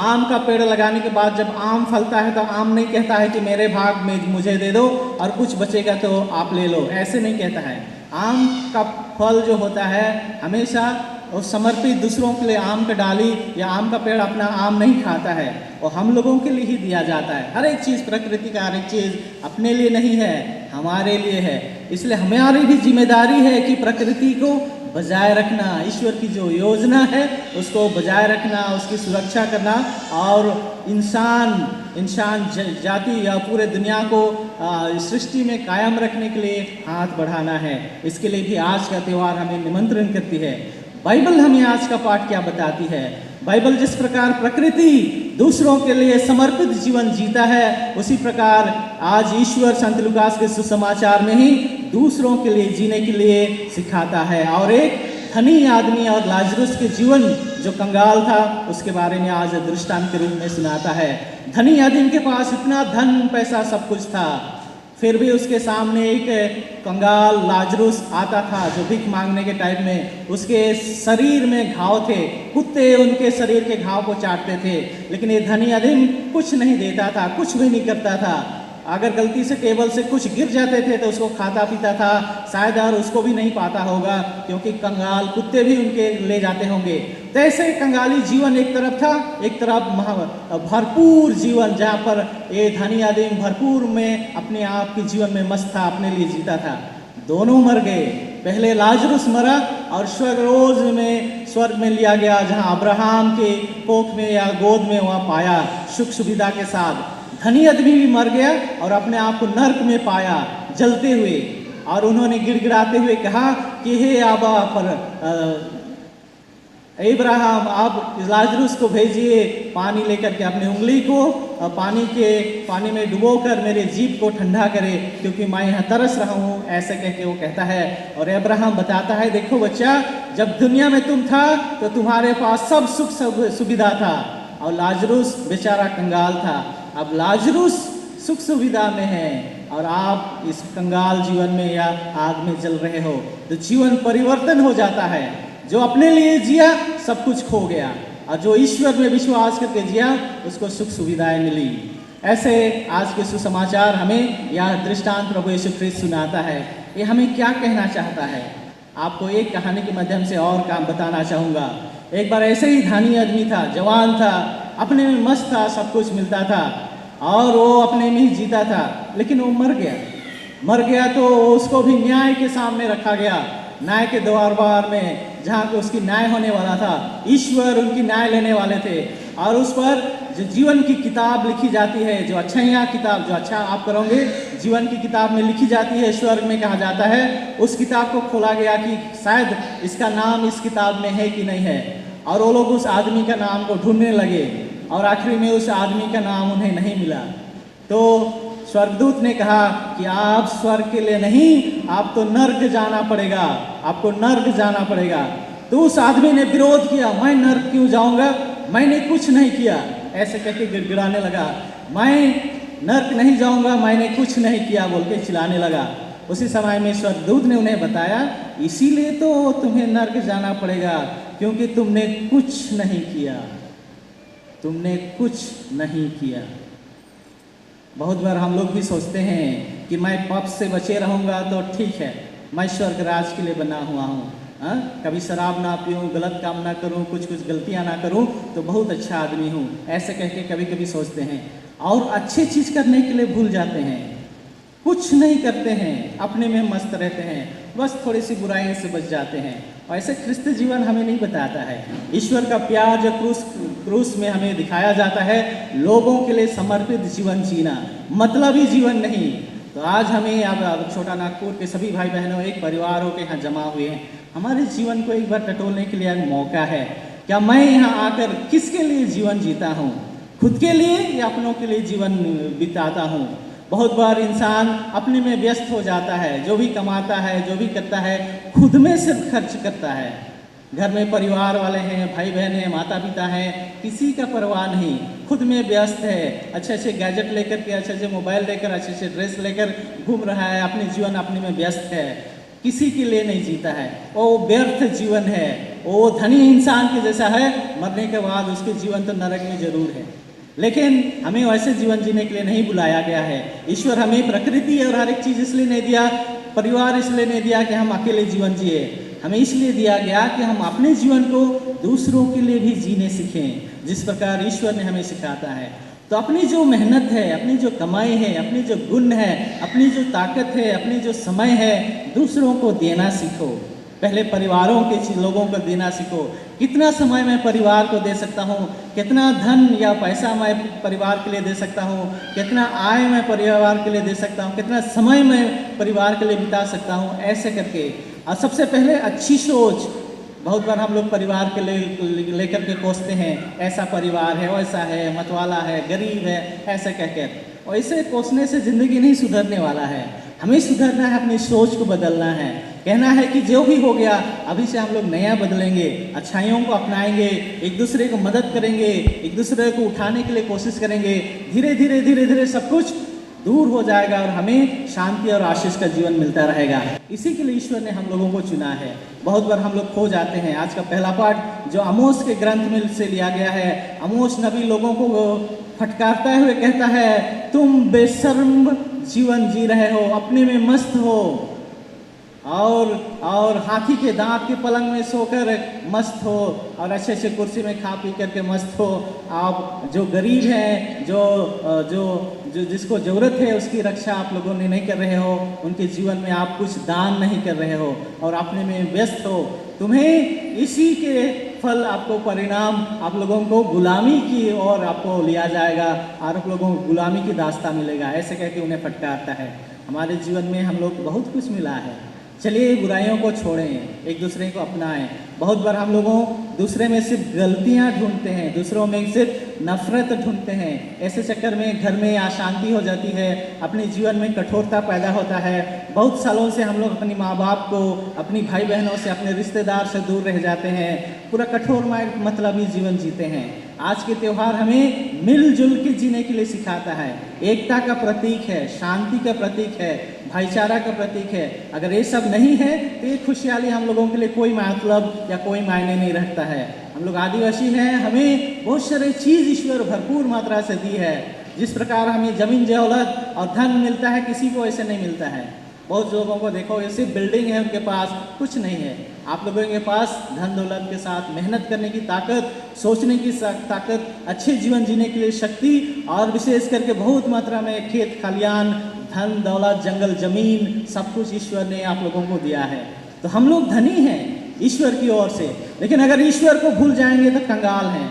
आम का पेड़ लगाने के बाद जब आम फलता है तो आम नहीं कहता है कि मेरे भाग में मुझे दे दो और कुछ बचेगा तो आप ले लो, ऐसे नहीं कहता है। आम का फल जो होता है हमेशा और समर्पित दूसरों के लिए, आम का डाली या आम का पेड़ अपना आम नहीं खाता है, और हम लोगों के लिए ही दिया जाता है। हर एक चीज़ प्रकृति का हर एक चीज़ अपने लिए नहीं है, हमारे लिए है। इसलिए हमारी भी जिम्मेदारी है कि प्रकृति को बजाय रखना, ईश्वर की जो योजना है उसको बजाय रखना, उसकी सुरक्षा करना और इंसान जाति या पूरे दुनिया को सृष्टि में कायम रखने के लिए हाथ बढ़ाना है। इसके लिए भी आज का त्यौहार हमें निमंत्रण करती है। बाइबल हमें आज का पाठ क्या बताती है? बाइबल जिस प्रकार प्रकृति दूसरों के लिए समर्पित जीवन जीता है, उसी प्रकार आज ईश्वर संत लूकास के सुसमाचार में ही दूसरों के लिए जीने के लिए सिखाता है। और एक धनी आदमी और लाजरुस के जीवन जो कंगाल था उसके बारे में आज दृष्टांत के रूप में सुनाता है। धनी आदमी के पास इतना धन पैसा सब कुछ था, फिर भी उसके सामने एक कंगाल लाजरुस आता था जो भीख मांगने के टाइम में, उसके शरीर में घाव थे, कुत्ते उनके शरीर के घाव को चाटते थे, लेकिन ये धनी आदमी कुछ नहीं देता था, कुछ भी नहीं करता था। अगर गलती से टेबल से कुछ गिर जाते थे तो उसको खाता पीता था, शायद और उसको भी नहीं पाता होगा क्योंकि कंगाल कुत्ते भी उनके ले जाते होंगे। तो ऐसे कंगाली जीवन एक तरफ था, एक तरफ भरपूर जीवन जहाँ पर ये धनी आदमी भरपूर में अपने आप के जीवन में मस्त था, अपने लिए जीता था। दोनों मर गए, पहले लाजरुस मरा और स्वर्ग में लिया गया, जहाँ अब्राहम के कोख में या गोद में वहाँ पाया सुख सुविधा के साथ। धनी आदमी भी मर गया और अपने आप को नर्क में पाया जलते हुए, और उन्होंने गिड़गिड़ाते हुए कहा कि हे आबा पर इब्राहिम, आप लाजरुस को भेजिए पानी लेकर के, अपनी उंगली को पानी में डुबोकर मेरे जीभ को ठंडा करे क्योंकि मैं यहाँ तरस रहा हूँ, ऐसे कह के वो कहता है। और इब्राहिम बताता है, देखो बच्चा, जब दुनिया में तुम था तो तुम्हारे पास सब सुख सुविधा था और लाजरुस बेचारा कंगाल था। अब लाजरुस सुख सुविधा में है और आप इस कंगाल जीवन में या आग में जल रहे हो, तो जीवन परिवर्तन हो जाता है। जो अपने लिए जिया सब कुछ खो गया, और जो ईश्वर में विश्वास करके जिया उसको सुख सुविधाएं मिली। ऐसे आज के सुसमाचार हमें यह दृष्टांत प्रभु यीशु ख्रीस्त सुनाता है। ये हमें क्या कहना चाहता है? आपको एक कहानी के माध्यम से और काम बताना चाहूँगा। एक बार ऐसे ही धनी आदमी था, जवान था, अपने में मस्त था, सब कुछ मिलता था और वो अपने में ही जीता था, लेकिन वो मर गया तो उसको भी न्याय के सामने रखा गया, न्याय के दरबार में, जहाँ पे उसकी न्याय होने वाला था। ईश्वर उनकी न्याय लेने वाले थे और उस पर जो जीवन की किताब लिखी जाती है, जो अच्छाइयाँ किताब, जो अच्छा आप करोगे जीवन की किताब में लिखी जाती है, स्वर्ग में कहा जाता है, उस किताब को खोला गया कि शायद इसका नाम इस किताब में है कि नहीं है। और वो लोग उस आदमी का नाम को ढूंढने लगे और आखिरी में उस आदमी का नाम उन्हें नहीं मिला। तो स्वर्गदूत ने कहा कि आप स्वर्ग के लिए नहीं, आप तो नर्क जाना पड़ेगा, आपको नर्क जाना पड़ेगा। तो उस आदमी ने विरोध किया, मैं नर्क क्यों जाऊंगा, मैंने कुछ नहीं किया, ऐसे कहके गिड़गिड़ाने लगा, मैं नर्क नहीं जाऊंगा, मैंने कुछ नहीं किया बोल के चिल्लाने लगा। उसी समय में स्वर्गदूत ने उन्हें बताया, इसीलिए तो तुम्हें नर्क जाना पड़ेगा क्योंकि तुमने कुछ नहीं किया, तुमने कुछ नहीं किया। बहुत बार हम लोग भी सोचते हैं कि मैं पाप से बचे रहूँगा तो ठीक है, मैं स्वर्ग राज के लिए बना हुआ हूँ, कभी शराब ना पीऊँ, गलत काम ना करूँ, कुछ गलतियाँ ना करूँ तो बहुत अच्छा आदमी हूँ, ऐसे कह के कभी कभी सोचते हैं और अच्छी चीज़ करने के लिए भूल जाते हैं, कुछ नहीं करते हैं, अपने में मस्त रहते हैं, बस थोड़ी सी बुराइयों से बच जाते हैं। और ऐसे ख्रिस्त जीवन हमें नहीं बताता है। ईश्वर का प्यार जो क्रूस में हमें दिखाया जाता है, लोगों के लिए समर्पित जीवन जीना, मतलबी जीवन नहीं, तो आज हमें अब छोटा नागपुर के सभी भाई बहनों एक परिवार होकर यहाँ जमा हुए हैं। हमारे जीवन को एक बार टटोलने के लिए एक मौका है। क्या मैं यहाँ आकर किसके लिए जीवन जीता हूँ? खुद के लिए या अपनों के लिए जीवन बिताता हूँ? बहुत बार इंसान अपने में व्यस्त हो जाता है, जो भी कमाता है, जो भी करता है, खुद में सिर्फ खर्च करता है। घर में परिवार वाले हैं, भाई बहन हैं, माता पिता हैं, किसी का परवाह नहीं, खुद में व्यस्त है। अच्छे अच्छे गैजेट लेकर के, अच्छे अच्छे मोबाइल लेकर, अच्छे अच्छे ड्रेस लेकर घूम रहा है, अपने जीवन अपने में व्यस्त है, किसी के लिए नहीं जीता है। वो व्यर्थ जीवन है, वो धनी इंसान के जैसा है, मरने के बाद उसके जीवन तो नरक में जरूर है। लेकिन हमें वैसे जीवन जीने के लिए नहीं बुलाया गया है। ईश्वर हमें प्रकृति और हर एक चीज़ इसलिए नहीं दिया, परिवार इसलिए नहीं दिया कि हम अकेले जीवन जिए। हमें इसलिए दिया गया कि हम अपने जीवन को दूसरों के लिए भी जीने सीखें, जिस प्रकार ईश्वर ने हमें सिखाता है। तो अपनी जो मेहनत है, अपनी जो कमाई है, अपनी जो गुण है, अपनी जो ताकत है, अपनी जो समय है, दूसरों को देना सीखो। पहले परिवारों के लोगों को देना सीखो। कितना समय मैं परिवार को दे सकता हूँ, कितना धन या पैसा मैं परिवार के लिए दे सकता हूँ, कितना आय मैं परिवार के लिए दे सकता हूँ, कितना समय मैं परिवार के लिए बिता सकता हूँ, ऐसे करके। और सबसे पहले अच्छी सोच। बहुत बार हम लोग परिवार के लेकर के कोसते हैं, ऐसा परिवार है, वैसा है, मतवाला है, गरीब है, ऐसे कहकर। और इसे कोसने से ज़िंदगी नहीं सुधरने वाला है। हमें सुधरना है, अपनी सोच को बदलना है। कहना है कि जो भी हो गया, अभी से हम लोग नया बदलेंगे, अच्छाइयों को अपनाएंगे, एक दूसरे को मदद करेंगे, एक दूसरे को उठाने के लिए कोशिश करेंगे। धीरे धीरे धीरे धीरे सब कुछ दूर हो जाएगा और हमें शांति और आशीष का जीवन मिलता रहेगा। इसी के लिए ईश्वर ने हम लोगों को चुना है। बहुत बार हम लोग खो जाते हैं। आज का पहला पाठ जो आमोस के ग्रंथ में से लिया गया है, आमोस नबी लोगों को फटकारता हुए कहता है, तुम बेशर्म जीवन जी रहे हो, अपने में मस्त हो, और हाथी के दांत के पलंग में सोकर मस्त हो, और अच्छे अच्छे कुर्सी में खा पी करके मस्त हो। आप जो गरीब हैं, जो जिसको ज़रूरत है, उसकी रक्षा आप लोगों ने नहीं कर रहे हो, उनके जीवन में आप कुछ दान नहीं कर रहे हो और अपने में व्यस्त हो। तुम्हें इसी के फल, आपको परिणाम, आप लोगों को गुलामी की ओर आपको लिया जाएगा और आप लोगों को गुलामी की दास्ता मिलेगा। ऐसे कह के उन्हें फटकारता है। हमारे जीवन में हम लोग को बहुत कुछ मिला है। चलिए बुराइयों को छोड़ें, एक दूसरे को अपनाएं। बहुत बार हम लोगों दूसरे में सिर्फ गलतियां ढूंढते हैं, दूसरों में सिर्फ नफरत ढूंढते हैं। ऐसे चक्कर में घर में अशांति हो जाती है, अपने जीवन में कठोरता पैदा होता है। बहुत सालों से हम लोग अपनी माँ बाप को, अपनी भाई बहनों से, अपने रिश्तेदार से दूर रह जाते हैं। पूरा कठोर मतलबी जीवन जीते हैं। आज के त्यौहार हमें मिलजुल के जीने के लिए सिखाता है। एकता का प्रतीक है, शांति का प्रतीक है, भाईचारा का प्रतीक है। अगर ये सब नहीं है तो ये खुशहाली हम लोगों के लिए कोई मतलब या कोई मायने नहीं रखता है। हम लोग आदिवासी हैं, हमें बहुत सारी चीज़ ईश्वर भरपूर मात्रा से दी है। जिस प्रकार हमें ज़मीन दौलत और धन मिलता है, किसी को ऐसे नहीं मिलता है। बहुत लोगों को देखो, ऐसी बिल्डिंग है, उनके पास कुछ नहीं है। आप लोगों के पास धन दौलत के साथ मेहनत करने की ताकत, सोचने की ताकत, अच्छे जीवन जीने के लिए शक्ति, और विशेष करके बहुत मात्रा में खेत खलियान, धन दौलत, जंगल जमीन, सब कुछ ईश्वर ने आप लोगों को दिया है। तो हम लोग धनी हैं ईश्वर की ओर से। लेकिन अगर ईश्वर को भूल जाएंगे तो कंगाल हैं।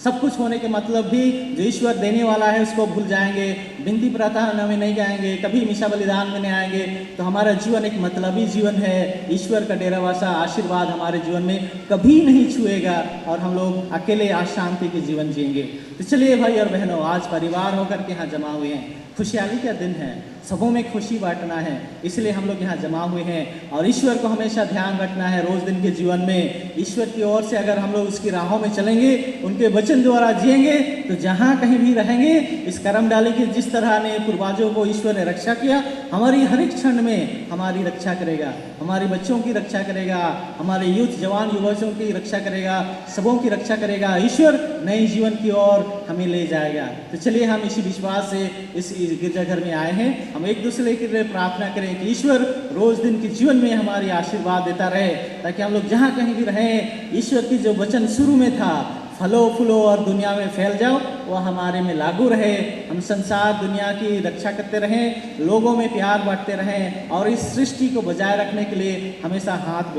सब कुछ होने के मतलब भी जो ईश्वर देने वाला है उसको भूल जाएंगे, बिनती प्रार्थना में नहीं गाएंगे, कभी मिशा बलिदान में नहीं आएंगे, तो हमारा जीवन एक मतलबी जीवन है। ईश्वर का डेरावासा आशीर्वाद हमारे जीवन में कभी नहीं छुएगा और हम लोग अकेले अशांति के जीवन जिएंगे। तो चलिए भाई और बहनों, आज परिवार होकर के यहाँ जमा हुए हैं। खुशहाली का दिन है, सबों में खुशी बांटना है, इसलिए हम लोग यहाँ जमा हुए हैं। और ईश्वर को हमेशा ध्यान रखना है रोज़ दिन के जीवन में। ईश्वर की ओर से अगर हम लोग उसकी राहों में चलेंगे, उनके वचन द्वारा जिएंगे, तो जहाँ कहीं भी रहेंगे, इस कर्म डाली के जिस तरह ने पूर्वजों को ईश्वर ने रक्षा किया, हमारी हर एक क्षण में हमारी रक्षा करेगा, हमारे बच्चों की रक्षा करेगा, हमारे यूथ जवान युवकों की रक्षा करेगा, सबों की रक्षा करेगा। ईश्वर नए जीवन की ओर हमें ले जाएगा। तो चलिए हम इसी विश्वास से इस गिरजाघर में आए हैं। हम एक दूसरे के लिए प्रार्थना करें कि ईश्वर रोज दिन के जीवन में हमारी आशीर्वाद देता रहे, ताकि हम लोग जहाँ कहीं भी रहें, ईश्वर की जो वचन शुरू में था, फलो फूलो और दुनिया में फैल जाओ, वह हमारे में लागू रहे। हम संसार दुनिया की रक्षा करते रहें, लोगों में प्यार बांटते रहें और इस सृष्टि को बजाय रखने के लिए हमेशा हाथ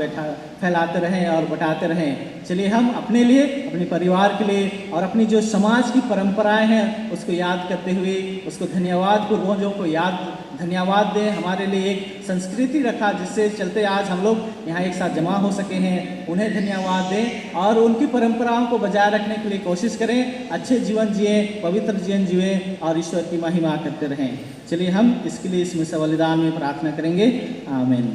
फैलाते रहें और बटाते रहें। चलिए हम अपने लिए, अपने परिवार के लिए और अपनी जो समाज की परंपराएं हैं उसको याद करते हुए, उसको धन्यवाद पूर्वजों को याद धन्यवाद दें। हमारे लिए एक संस्कृति रखा जिससे चलते आज हम लोग यहाँ एक साथ जमा हो सके हैं, उन्हें धन्यवाद दें और उनकी परंपराओं को बजाय रखने के लिए कोशिश करें, अच्छे जीवन जिए, पवित्र जीवन जिए और ईश्वर की महिमा करते रहें। चलिए हम इसके लिए इस मिसा बलिदान में प्रार्थना करेंगे। आमीन।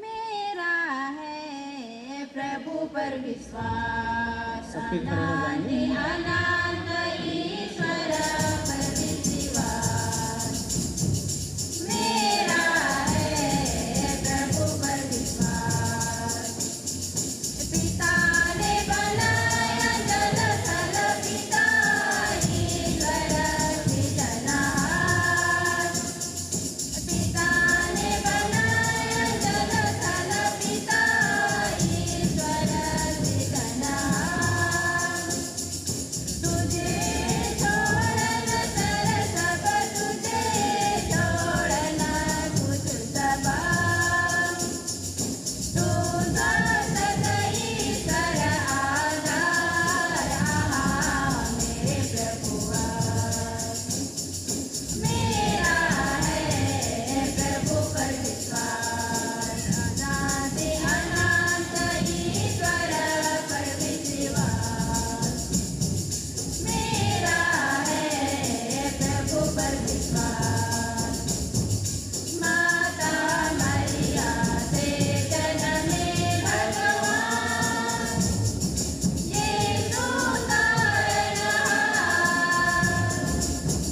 मेरा है प्रभु पर विश्वास, सबके खड़े हो जाएंगे। अनंत ईश्वर पर विश्वास। मेरा है प्रभु पर विश्वास। पिता ने बनाया जल थल, पिता ईश्वर सृजनहार। पिता ने बनाया जल थल, पिता ईश्वर सृजनहार। तुझे छोड़न सर सब, तुझे छोड़न कुछ सबा। तू दास ईश्वर आधार, मेरे प्रभुआ। मेरा है प्रभु पर विश्वास, अनादि अनंत ईश्वर पर विश्वास। मेरा है प्रभु पर विश्वास। माता मरिया से जन्मे भगवान, यीशु तारनहार।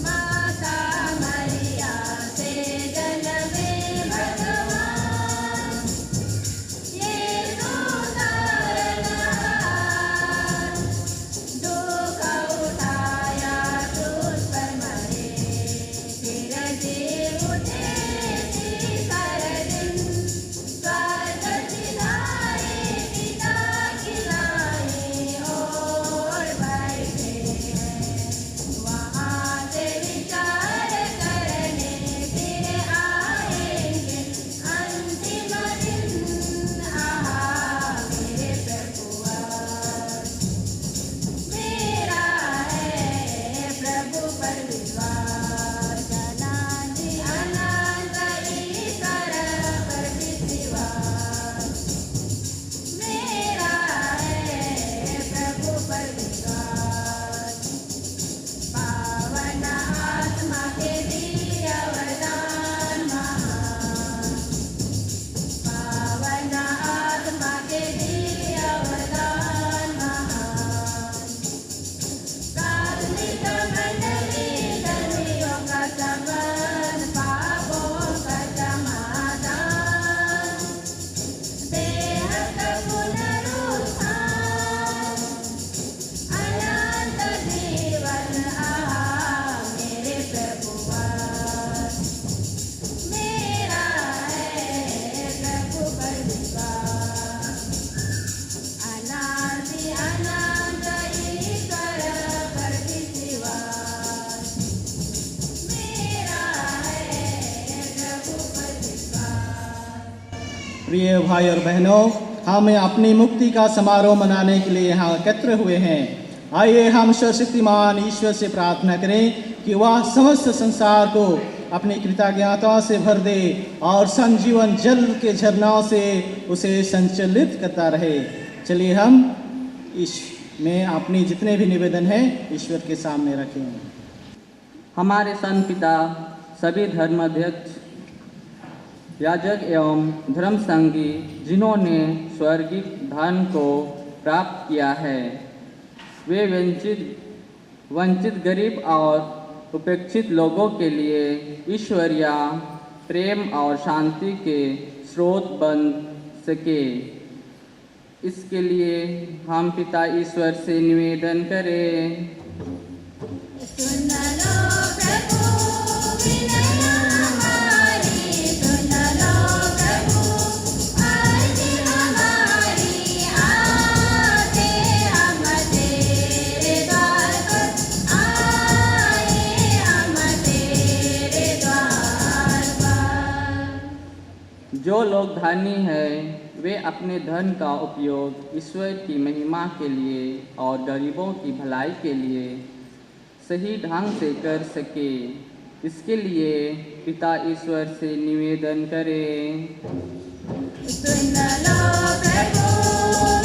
माता मरिया से जन्मे भगवान, यीशु तारनहार। दुख उठाया क्रूस पर मरे, फिर जी उठे तीसर दिन। स्वर्ग सिधारे पिता की दाईं ओर बैठे हैं, वहाँ से विचार करने फिर आएंगे अंतिम दिन। मेरे प्रभुआ। मेरा है प्रभु पर विश्वास, अनादि अनंत ईश्वर पर विश्वास। मेरा है प्रभु पर विश्वास। पावन आत्मा के दिव्य वरदान महान, पावन आत्मा के दिव्य वरदान महान। कार्मिक मंडली धर्मियों का संबंध, पापों का समाधान। देह का पुनरुत्थान, अनंत जीवन मेरे प्रभुआ। मेरा है प्रभु पर विश्वास, अनादि अनंत ईश्वर पर विश्वास। मेरा है प्रभु पर विश्वास। प्रिय भाई और बहनों, हम अपनी मुक्ति का समारोह मनाने के लिए यहाँ एकत्र हुए हैं। आइए हम सर्वशक्तिमान ईश्वर से प्रार्थना करें कि वह समस्त संसार को अपनी कृतज्ञता से भर दे और संजीवन जल के झरनाओं से उसे संचालित करता रहे। चलिए हम इस में अपनी जितने भी निवेदन हैं ईश्वर के सामने रखें। हमारे संत पिता, सभी धर्माध्यक्ष, याजक एवं धर्म संगी जिन्होंने स्वर्गीय धन को प्राप्त किया है, वे वंचित गरीब और उपेक्षित लोगों के लिए ईश्वरीय प्रेम और शांति के स्रोत बन सके। इसके लिए हम पिता ईश्वर से निवेदन करें। सुन लो प्रभु विनय हमारी, सुन लो प्रभु अर्ज हमारी। आते हम तेरे द्वार पर, आए हम तेरे द्वार पर। जो लोग धनी हैं, वे अपने धन का उपयोग ईश्वर की महिमा के लिए और गरीबों की भलाई के लिए सही ढंग से कर सके। इसके लिए पिता ईश्वर से निवेदन करें। सुन लो प्रभु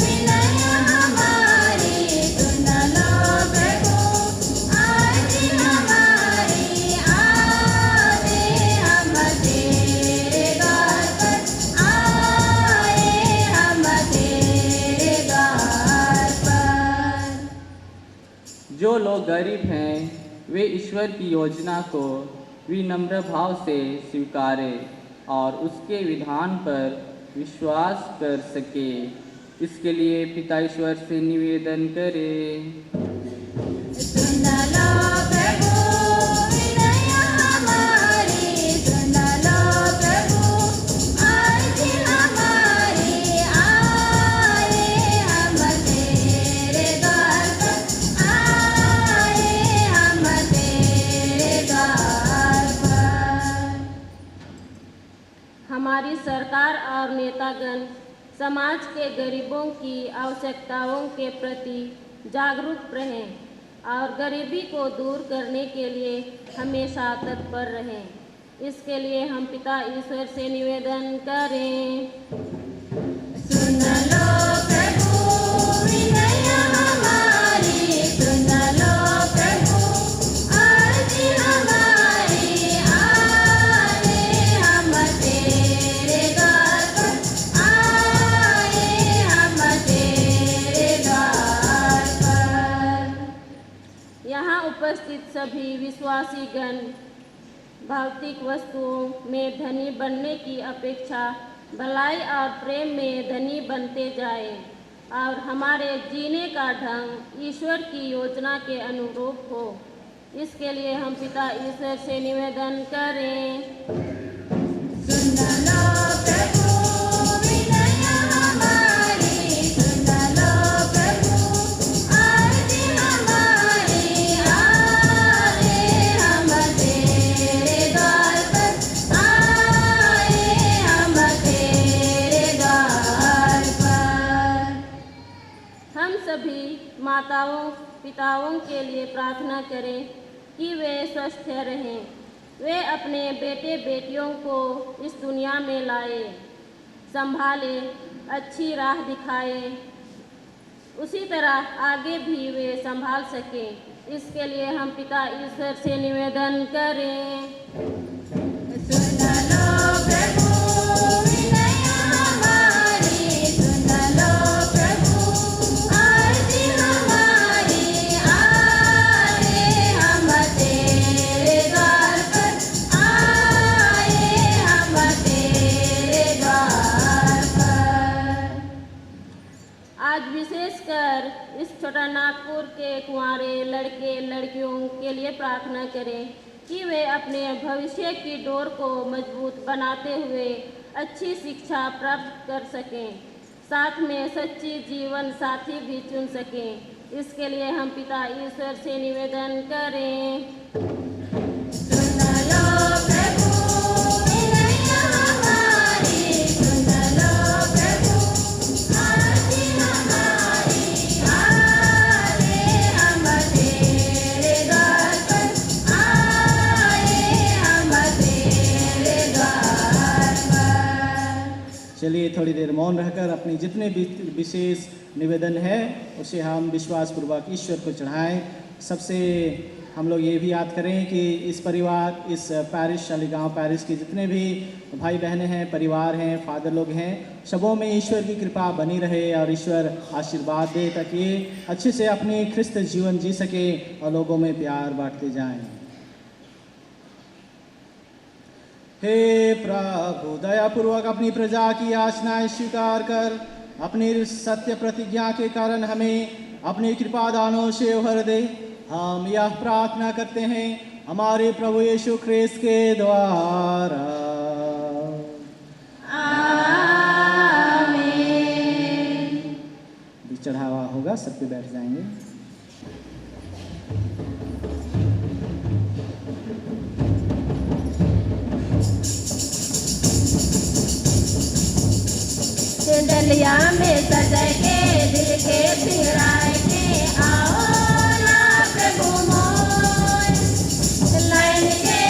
विनय हमारी, सुन लो प्रभु अर्जी हमारी, आए हम तेरे द्वार पर, आए हम तेरे द्वार पर। जो लोग गरीब हैं वे ईश्वर की योजना को विनम्र भाव से स्वीकारें और उसके विधान पर विश्वास कर सके। इसके लिए पिता ईश्वर से निवेदन करें। सुन लो प्रभु विनय हमारी, सुन लो प्रभु अर्जी हमारी, आए हम तेरे द्वार पर, आए हम तेरे द्वार पर। हमारी सरकार और नेतागण समाज के गरीबों की आवश्यकताओं के प्रति जागरूक रहें और गरीबी को दूर करने के लिए हमेशा तत्पर रहें। इसके लिए हम पिता ईश्वर से निवेदन करें। सुन लो प्रभु विनय हमारी, सुन लो प्रभु अर्जी हमारी, आए हम तेरे द्वार पर, आए हम तेरे द्वार पर। यहाँ उपस्थित सभी विश्वासी गण भौतिक वस्तुओं में धनी बनने की अपेक्षा भलाई और प्रेम में धनी बनते जाए और हमारे जीने का ढंग ईश्वर की योजना के अनुरूप हो। इसके लिए हम पिता ईश्वर से निवेदन करें। सुन लो प्रभु विनय हमारी, सुन लो प्रभु अर्जी हमारी, आए हम तेरे द्वार पर, आए हम तेरे द्वार पर। हम सभी माताओं पिताओं के लिए प्रार्थना करें कि वे स्वस्थ रहें, वे अपने बेटे बेटियों को इस दुनिया में लाए, संभाले, अच्छी राह दिखाए, उसी तरह आगे भी वे संभाल सकें। इसके लिए हम पिता ईश्वर से निवेदन करें। सुन लो प्रभु विनय हमारी, सुन लो प्रभु अर्जी हमारी, आए हम तेरे द्वार पर, आए हम तेरे द्वार पर। आज विशेषकर इस छोटा नागपुर के कुंवारे लड़के लड़कियों के लिए प्रार्थना करें कि वे अपने भविष्य की डोर को मजबूत बनाते हुए अच्छी शिक्षा प्राप्त कर सकें, साथ में सच्ची जीवन साथी भी चुन सकें। इसके लिए हम पिता ईश्वर से निवेदन करें। सुन लो प्रभु विनय हमारी, सुन लो प्रभु अर्जी हमारी, आए हम तेरे द्वार पर, आए हम तेरे द्वार पर। चलिए थोड़ी देर मौन रहकर अपने जितने भी विशेष निवेदन है उसे हम विश्वासपूर्वक ईश्वर को चढ़ाएं। सबसे हम लोग ये भी याद करें कि इस परिवार, इस पैरिश शालीगांव पैरिश के जितने भी भाई बहनें हैं, परिवार हैं, फादर लोग हैं, सबों में ईश्वर की कृपा बनी रहे और ईश्वर आशीर्वाद दे ताकि ये अच्छे से अपनी ख्रिस्त जीवन जी सके और लोगों में प्यार बांटते जाएं। हे प्रभु, दयापूर्वक अपनी प्रजा की याचनाएं स्वीकार कर अपनी सत्य प्रतिज्ञा के कारण हमें अपनी कृपा दानों से भर दे। हम यह प्रार्थना करते हैं हमारे प्रभु यीशु ख्रिस्त के द्वारा। आमीन। चढ़ावा होगा, सब पे बैठ जाएंगे। डलिया में सजा के दिल के सिराए के आओ ना प्रभु मोर, लाइन के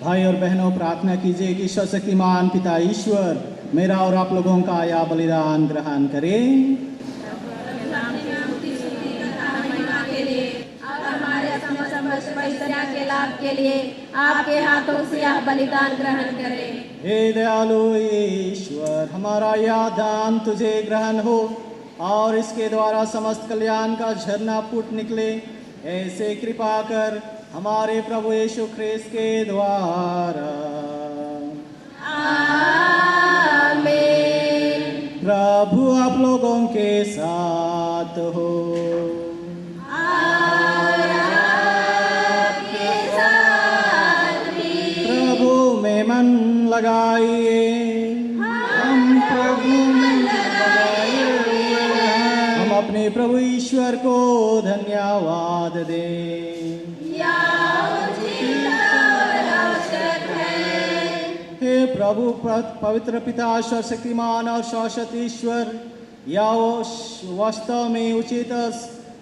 भाई और बहनों, प्रार्थना कीजिए कि सर्वशक्तिमान पिता ईश्वर मेरा और आप लोगों का यह बलिदान ग्रहण करें। के लाभ के लिए आपके हाथों से यह बलिदान ग्रहण करें। हे दयालु ईश्वर, हमारा यह दान तुझे ग्रहण हो और इसके द्वारा समस्त कल्याण का झरना फूट निकले, ऐसे कृपा कर हमारे प्रभु यीशु ख्रीस्त के द्वारा। आमीन। प्रभु आप लोगों के साथ हो। मन लगाइए, हम प्रभु में लगाए हुए हैं। हम अपने प्रभु ईश्वर को धन्यवाद दें। हे प्रभु पवित्र पिता सर्वशक्तिमान और शाश्वत ईश्वर, यह वास्तव में उचित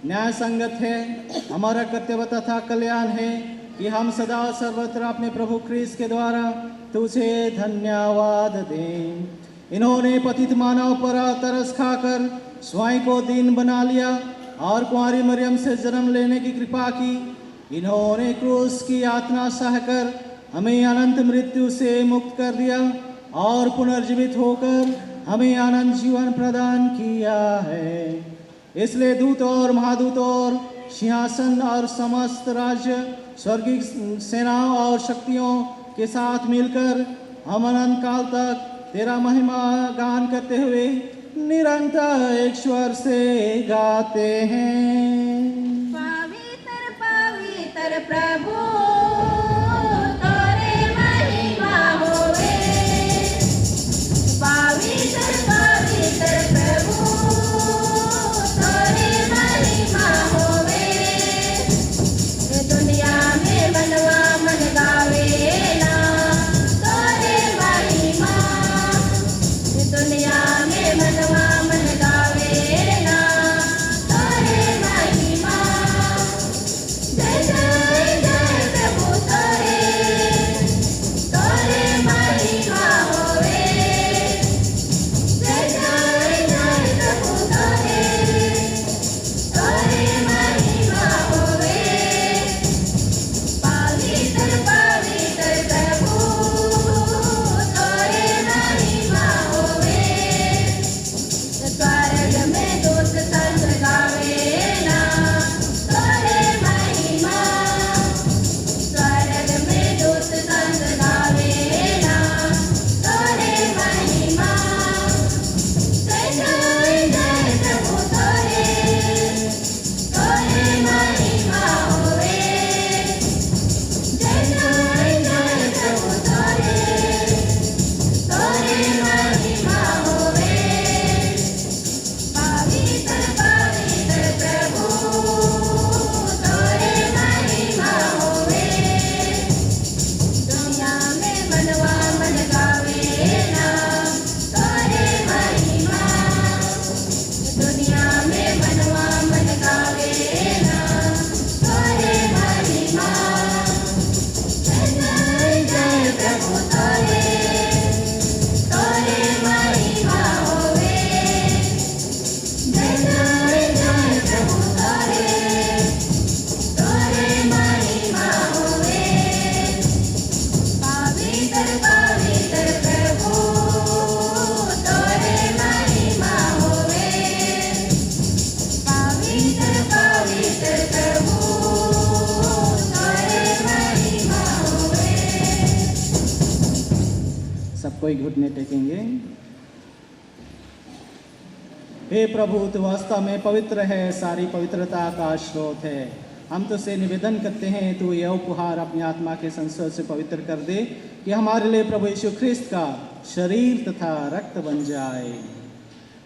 न्याय संगत है, हमारा कर्तव्य तथा कल्याण है कि हम सदा सर्वत्र अपने प्रभु ख्रीस्त के द्वारा तुझे धन्यवाद दें। इन्होंने पतित मानव पर तरस खाकर स्वयं को दीन बना लिया और कुंवारी मरियम से जन्म लेने की कृपा की। इन्होंने क्रूस की यातना सहकर हमें अनंत मृत्यु से मुक्त कर दिया और पुनर्जीवित होकर हमें अनंत जीवन प्रदान किया है। इसलिए दूत और महादूत और सिंहासन और समस्त राज्य, स्वर्गीय सेनाओं और शक्तियों के साथ मिलकर हम अनंत काल तक तेरा महिमा गान करते हुए निरंतर एक स्वर से गाते हैं। पवित्र पवित्र प्रभु तोरे महिमा होवे। पवित्र पवित्र प्रभु तोरे महिमा होवे। दुनिया में मनवा मन गावेला तोरे महिमा। दुनिया में मनवा मन गावेला तोरे महिमा। जय जय जय प्रभु तोरे महिमा होवे। जय जय जय प्रभु तोरे महिमा होवे। पवित्र पवित्र प्रभु तोरे महिमा होवे। स्वर्ग में दूत संत गावेला तोरे महिमा। स्वर्ग में दूत संत गावेला तोरे महिमा। जय जय जय प्रभु तोरे महिमा होवे। जय जय जय प्रभु तोरे महिमा होवे। पवित्र पवित्र प्रभु तोरे महिमा होवे। दुनिया में मनवा मन गावेला तोरे महिमा। दुनिया में मनवा मन गावेला तोरे महिमा। जय जय जय प्रभु तोरे महिमा होवे। जय जय जय प्रभु तोरे महिमा होवे। पवित्र पवित्र प्रभु तोरे महिमा होवे। पवित्र पवित्र प्रभु तोरे महिमा होवे। सब कोई घुटने टेकेंगे। हे प्रभु, तू वास्तव में पवित्र है, सारी पवित्रता का स्रोत है। हम तुझसे निवेदन करते हैं, तू यह उपहार अपनी आत्मा के संसर्ग से पवित्र कर दे कि हमारे लिए प्रभु यीशु ख्रीस्त का शरीर तथा रक्त बन जाए।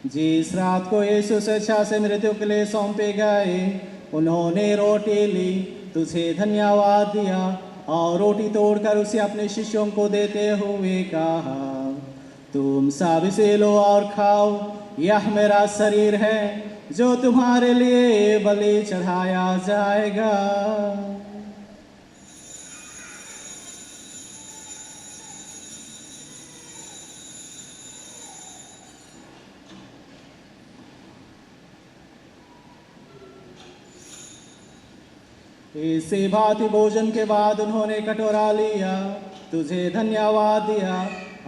जिस रात को यीशु स्वेच्छा से मृत्यु के लिए सौंपे गए, उन्होंने रोटी ली, तुझे धन्यवाद दिया और रोटी तोड़कर उसे अपने शिष्यों को देते हुए कहा, तुम सब इसे लो और खाओ, यह मेरा शरीर है जो तुम्हारे लिए बलि चढ़ाया जाएगा। इसी भांति भोजन के बाद उन्होंने कटोरा लिया, तुझे धन्यवाद दिया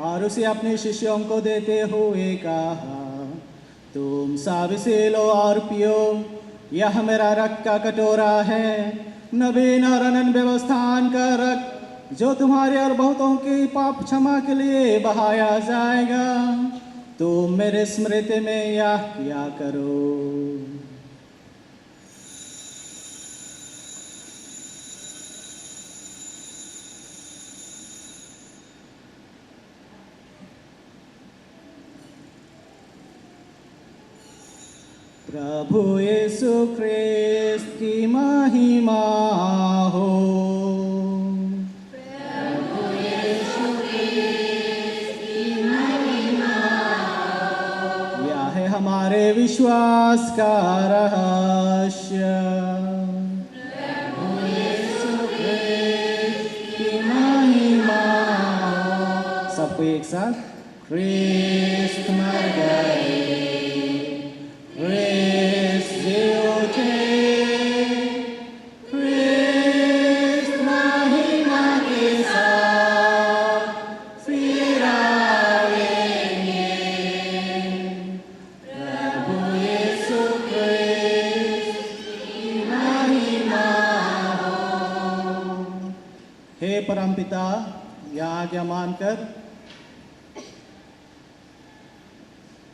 और उसे अपने शिष्यों को देते हुए कहा, तुम सब इसे लो और पियो, यह मेरा रक्त का कटोरा है, नवीन और अनंत व्यवस्थान का रक्त, जो तुम्हारे और बहुतों के पाप क्षमा के लिए बहाया जाएगा। तुम मेरे स्मृति में यह किया करो। प्रभु यीशु ख्रिस्त की महिमा हो। प्रभु यीशु ख्रिस्त की महिमा हो। यह है हमारे विश्वास का रहस्य। प्रभु यीशु ख्रिस्त की महिमा हो। सबको एक साथ, ख्रिस्त मर गए, परमपिता, यह आज्ञा मानकर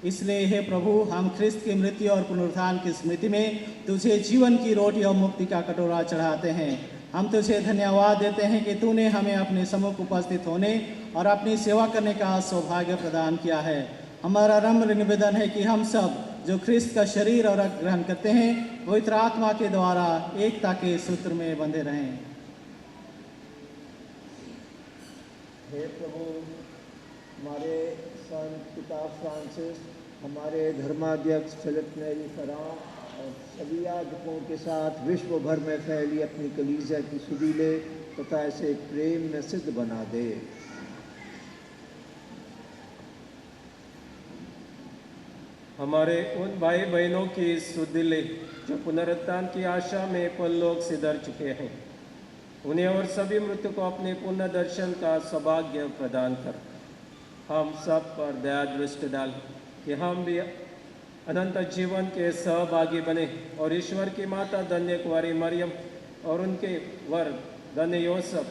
इसलिए हे प्रभु, हम ख्रिस्त की मृत्यु और पुनरुत्थान की स्मृति में तुझे जीवन की रोटी और मुक्ति का कटोरा चढ़ाते हैं। हम तुझे धन्यवाद देते हैं कि तूने हमें अपने सम्मुख उपस्थित होने और अपनी सेवा करने का सौभाग्य प्रदान किया है। हमारा नम्र निवेदन है कि हम सब जो ख्रिस्त का शरीर और रक्त ग्रहण करते हैं, पवित्र आत्मा के द्वारा एकता के सूत्र में बंधे रहें। हे प्रभु, हमारे संत पिता फ्रांसिस, हमारे धर्माध्यक्ष फिलिप नेरी फरां और सभी याजकों के साथ विश्व भर में फैली अपनी कलीसिया की सुधि ले तथा इसे प्रेम में सिद्ध बना दे। हमारे उन भाई बहनों की सुधि ले जो पुनरुत्थान की आशा में परलोक से दर चुके हैं, उन्हें और सभी मृत्यु को अपने पुण्य दर्शन का सौभाग्य प्रदान कर। हम सब पर दया दृष्टि डाल कि हम भी अनंत जीवन के सहभागी बने और ईश्वर की माता धन्य कुंवारी मरियम और उनके वर धन्य योसेफ,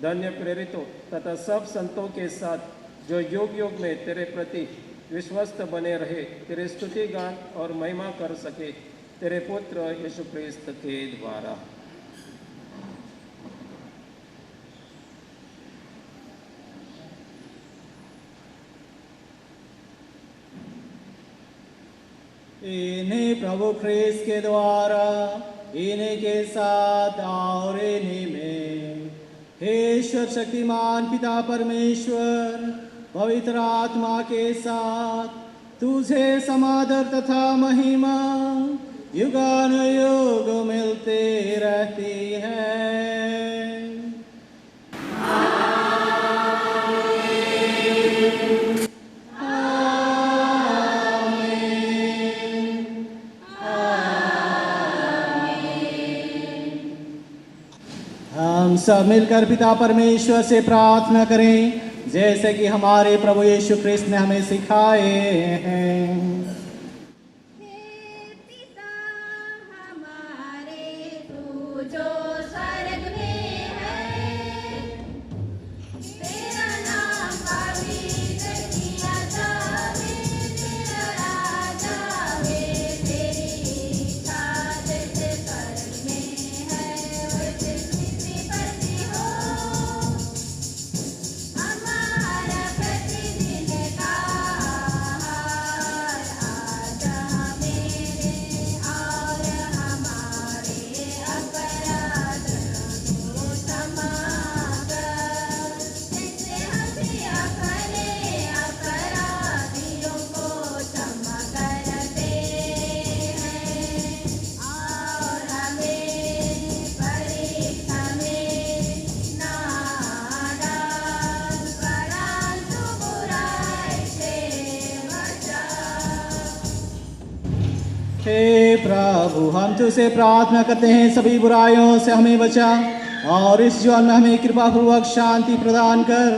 धन्य प्रेरितों तथा सब संतों के साथ जो युग युग में तेरे प्रति विश्वस्त बने रहे, तेरे स्तुति गान और महिमा कर सके, तेरे पुत्र यीशु क्रिस्त के द्वारा। इन्हें प्रभु ख्रिस्त के द्वारा, इन्हीं के साथ और इन्हीं में हे ईश्वर शक्तिमान पिता परमेश्वर पवित्र आत्मा के साथ तुझे समादर तथा महिमा युगानुयुग मिलते रहती है। हम सब मिलकर पिता परमेश्वर से प्रार्थना करें, जैसे कि हमारे प्रभु यीशु क्रिस्त ने हमें सिखाए हैं। हे प्रभु, हम तुझसे प्रार्थना करते हैं सभी बुराइयों से हमें बचा और इस जीवन में हमें कृपापूर्वक शांति प्रदान कर।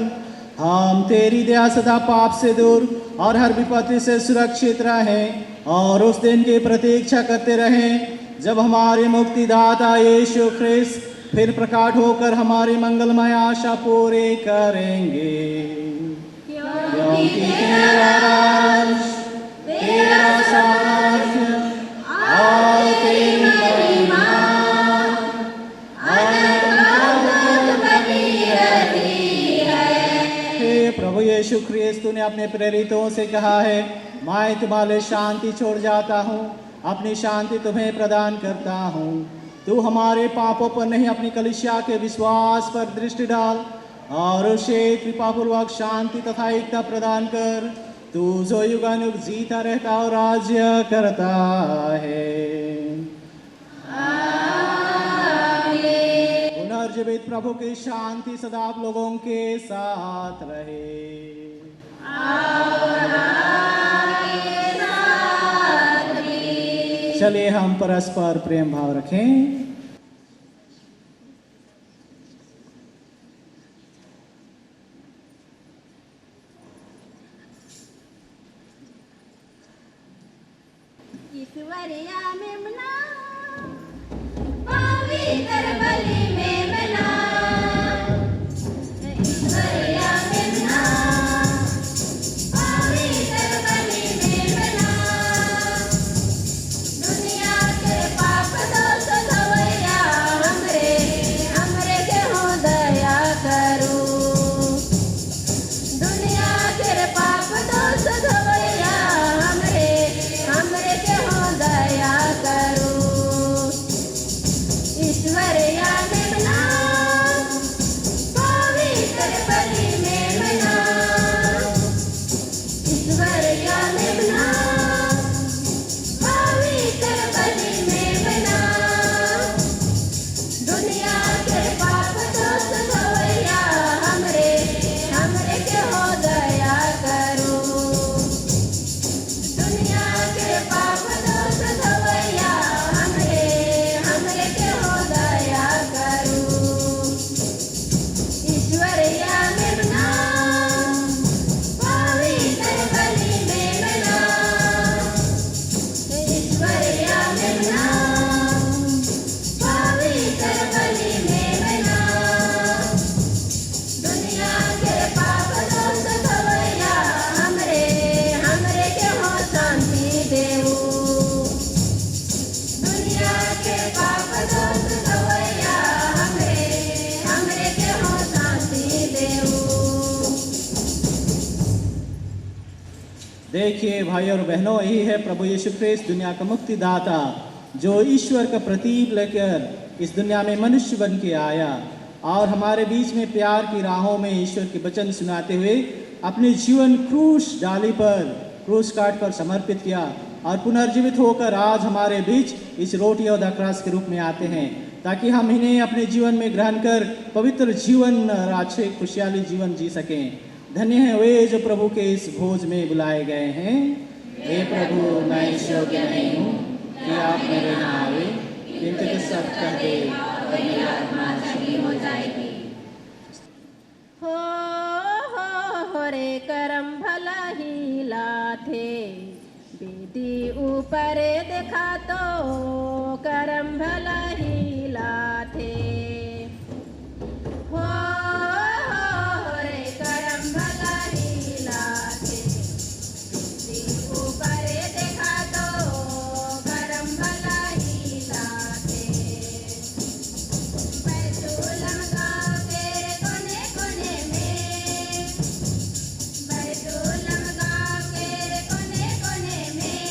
हम तेरी दया सदा पाप से दूर और हर विपत्ति से सुरक्षित रहें और उस दिन की प्रतीक्षा करते रहें जब हमारे मुक्तिदाता यीशु ख्रिस्त फिर प्रकट होकर हमारी मंगलमय आशा पूरी करेंगे। क्योंकि तेरा राज, तेरा सामर्थ्य और तेरी महिमा हे प्रभु यीशु ख्रिस्त, तूने अपने प्रेरितों से कहा है, मैं तुम्हारे शांति छोड़ जाता हूँ, अपनी शांति तुम्हें प्रदान करता हूँ। तू हमारे पापों पर नहीं, अपनी कलीसिया के विश्वास पर दृष्टि डाल और उसे कृपापूर्वक शांति तथा एकता प्रदान कर। तू जो युगानुग जीता रहता और राज्य करता है। पुनर्जीवित प्रभु की शांति सदा आप लोगों के साथ रहे। चलिए हम परस्पर प्रेम भाव रखें। ईश्वरिया में मना, पवित्र बलि में मना, ईश्वरिया में मना, पवित्र बलि में मना। दुनिया के पाप दोष धोया, हमरे के हो दया करो। दुनिया के पाप दोष धोया, हमरे के हो दया करो। ईश्वरिया में मना, पवित्र बलि में मना, ईश्वरिया में मना, पवित्र बलि में मना। दुनिया के पाप दोष धोया, हमरे के हो दया करो। दुनिया के पाप दोष धोया, हमरे के हो दया करो। ईश्वरिया में मना, पवित्र बलि में मना, ईश्वरिया में मना, पवित्र बलि में मना। दुनिया के पाप दोष धोया, हमरे के हो शांति देऊ। दुनिया के पाप दोष धोया, हमरे के हो शांति देऊ। देखिए भाई और बहनों, यही है प्रभु यीशु ख्रिस्त, दुनिया का मुक्तिदाता, जो ईश्वर का प्रतीक लेकर इस दुनिया में मनुष्य बन के आया और हमारे बीच में प्यार की राहों में ईश्वर के वचन सुनाते हुए अपने जीवन क्रूस डाली पर, क्रूस काट पर समर्पित किया और पुनर्जीवित होकर आज हमारे बीच इस रोटी और द्राक्ष के रूप में आते हैं, ताकि हम इन्हें अपने जीवन में ग्रहण कर पवित्र जीवन, अच्छे खुशहाली जीवन जी सकें। धन्य है वे जो प्रभु के इस भोज में बुलाए गए हैं। हे प्रभु, मैं इस योग्य नहीं हूँ कि आप मेरे यहाँ आवे, किंतु तो सब कह दे और मेरी आत्मा चंगी हो जाएगी। हो रे करम भला ही लाथे, बेदी ऊपर देखा तो करम भला ही लाथे। हो रे करम भला ही लाथे, बेदी ऊपर देखा तो करम भला ही लाथे। बैतूलम गाँव के कोने कोने में, बैतूलम गाँव के कोने कोने में,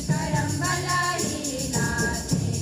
करम भला ही लाथे।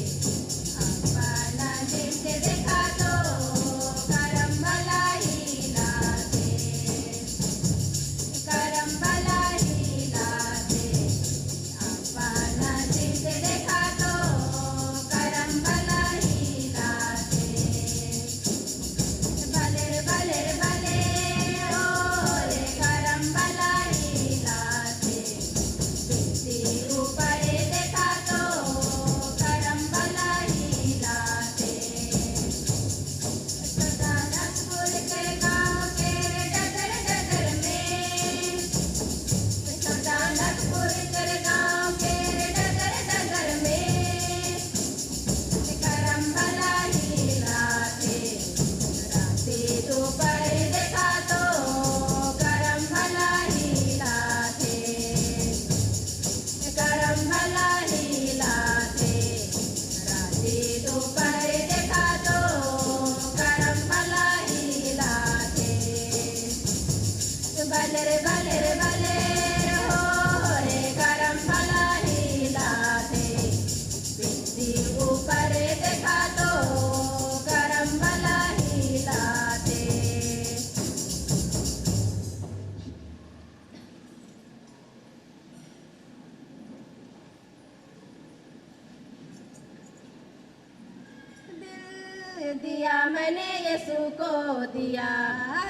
दिया मैंने यीशु को दिया,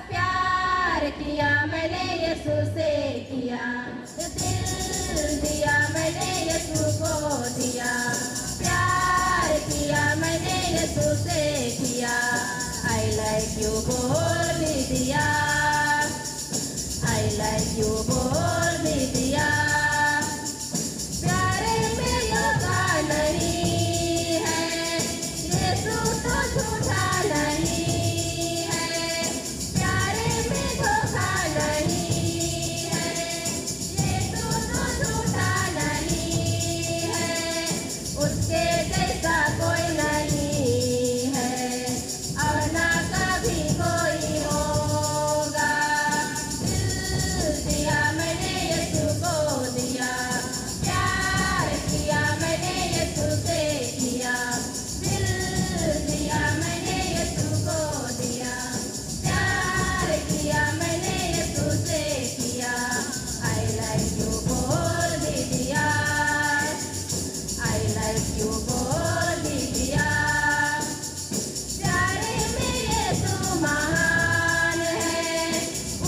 प्यार किया मैंने यीशु से किया। दिल दिया मैंने यीशु को दिया, प्यार किया मैंने यीशु से किया। आई लाइक यू बोल भी दिया, आई लाइक यू बोल भी दिया। प्यारे में धोखा नहीं है, यीशु तो झूठा नहीं है। प्यारे में धोखा नहीं है, यीशु तो झूठा नहीं है। उसके जैसा कोई नहीं है और ना कभी कोई होगा। दिल दिया मैंने यीशु को दिया, प्यार किया मैंने यीशु से किया। दिल दिया मैंने यीशु को दिया, प्यार किया मैंने यीशु से किया। आई लाइक यू बोल भी दिया, आई लाइक यू बोल भी दिया। प्यारे में यीशु महान है,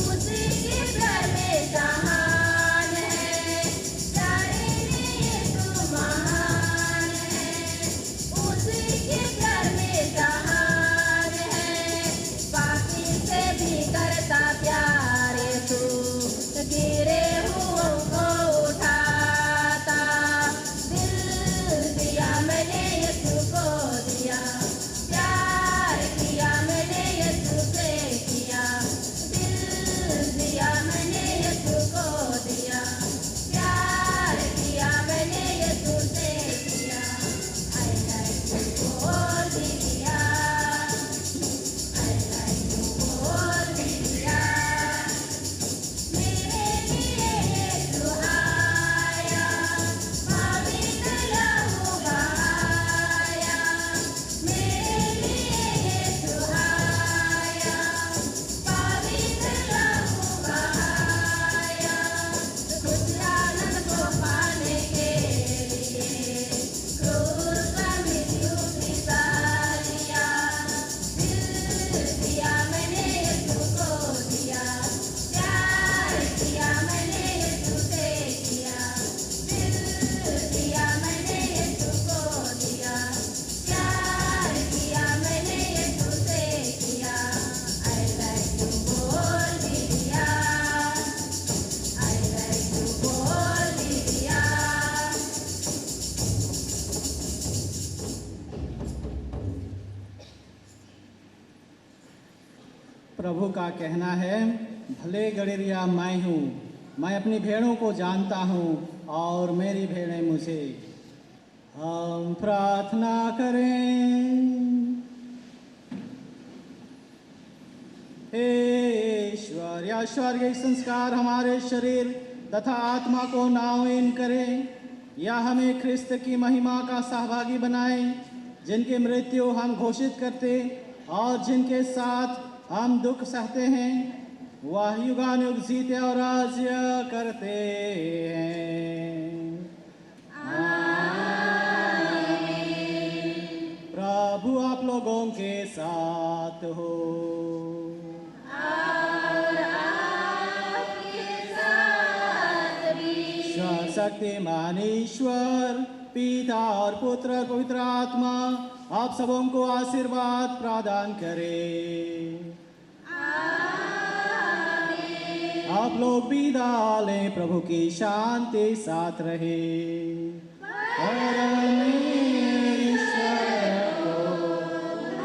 उसी के प्यार में जहान है। प्यारे में यीशु महान है, उसी के प्यार में जहान है। पापी से भी करता प्यार यीशु, गिरे हुओं को उठाता। दिल दिया मैंने यीशु को दिया, प्यार किया मैंने यीशु से किया। दिल दिया मैंने यीशु को दिया, प्यार किया मैंने यीशु से किया। आई लाइक यू बोल भी दिया, आई लाइक यू बोल भी दिया। मेरे लिए यीशु आया, पवित्र लहू बहाया। मेरे लिए यीशु आया, पवित्र लहू बहाया। कुछ आनंद को पाने के लिए क्रूस पर मृत्यु की सालिया। दिल दिया मैंने यीशु को दिया, प्यार किया मैंने यीशु से किया। दिल दिया मैंने यीशु को दिया, प्यार किया मैंने यीशु से किया। आई लाइक यू बोल भी दिया, आई लाइक यू बोल भी दिया। प्रभु का कहना है, भले गड़ेरिया मैं हूँ, मैं अपनी भेड़ों को जानता हूँ और मेरी भेड़ें मुझे। हम प्रार्थना करें। हे ईश्वर, या स्वर्गीय संस्कार हमारे शरीर तथा आत्मा को नवीन करें, या हमें ख्रिस्त की महिमा का सहभागी बनाएं, जिनकी मृत्यु हम घोषित करते और जिनके साथ हम दुख सहते हैं। वह युगानुयुग जीते और राज्य करते हैं। प्रभु आप लोगों के साथ हो। शक्तिमान ईश्वर पिता और पुत्र और पवित्र आत्मा आप सबों को आशीर्वाद प्रदान करे। आप लोग विदा लें। प्रभु की शांति साथ रहे। परमेश्वर को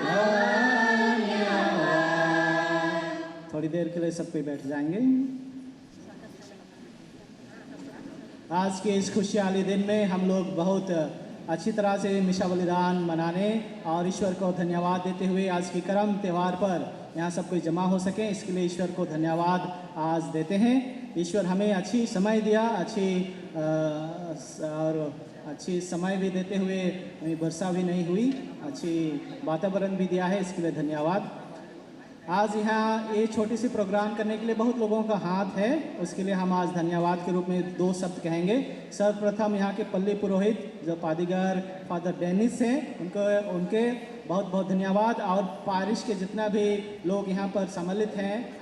धन्यवाद। थोड़ी देर के लिए सब कोई बैठ जाएंगे। आज के इस खुशहाली दिन में हम लोग बहुत अच्छी तरह से मिशा बलिदान मनाने और ईश्वर को धन्यवाद देते हुए आज की करम त्यौहार पर यहाँ सब कोई जमा हो सके, इसके लिए ईश्वर को धन्यवाद आज देते हैं। ईश्वर हमें अच्छी समय दिया, अच्छी समय भी देते हुए वर्षा भी नहीं हुई, अच्छी वातावरण भी दिया है, इसके लिए धन्यवाद। आज यहाँ ये छोटी सी प्रोग्राम करने के लिए बहुत लोगों का हाथ है, उसके लिए हम आज धन्यवाद के रूप में 2 शब्द कहेंगे। सर्वप्रथम यहाँ के पल्ली पुरोहित जो पादीगर फादर डेनिस हैं, उनके बहुत बहुत धन्यवाद। और पारिश के जितना भी लोग यहाँ पर सम्मिलित हैं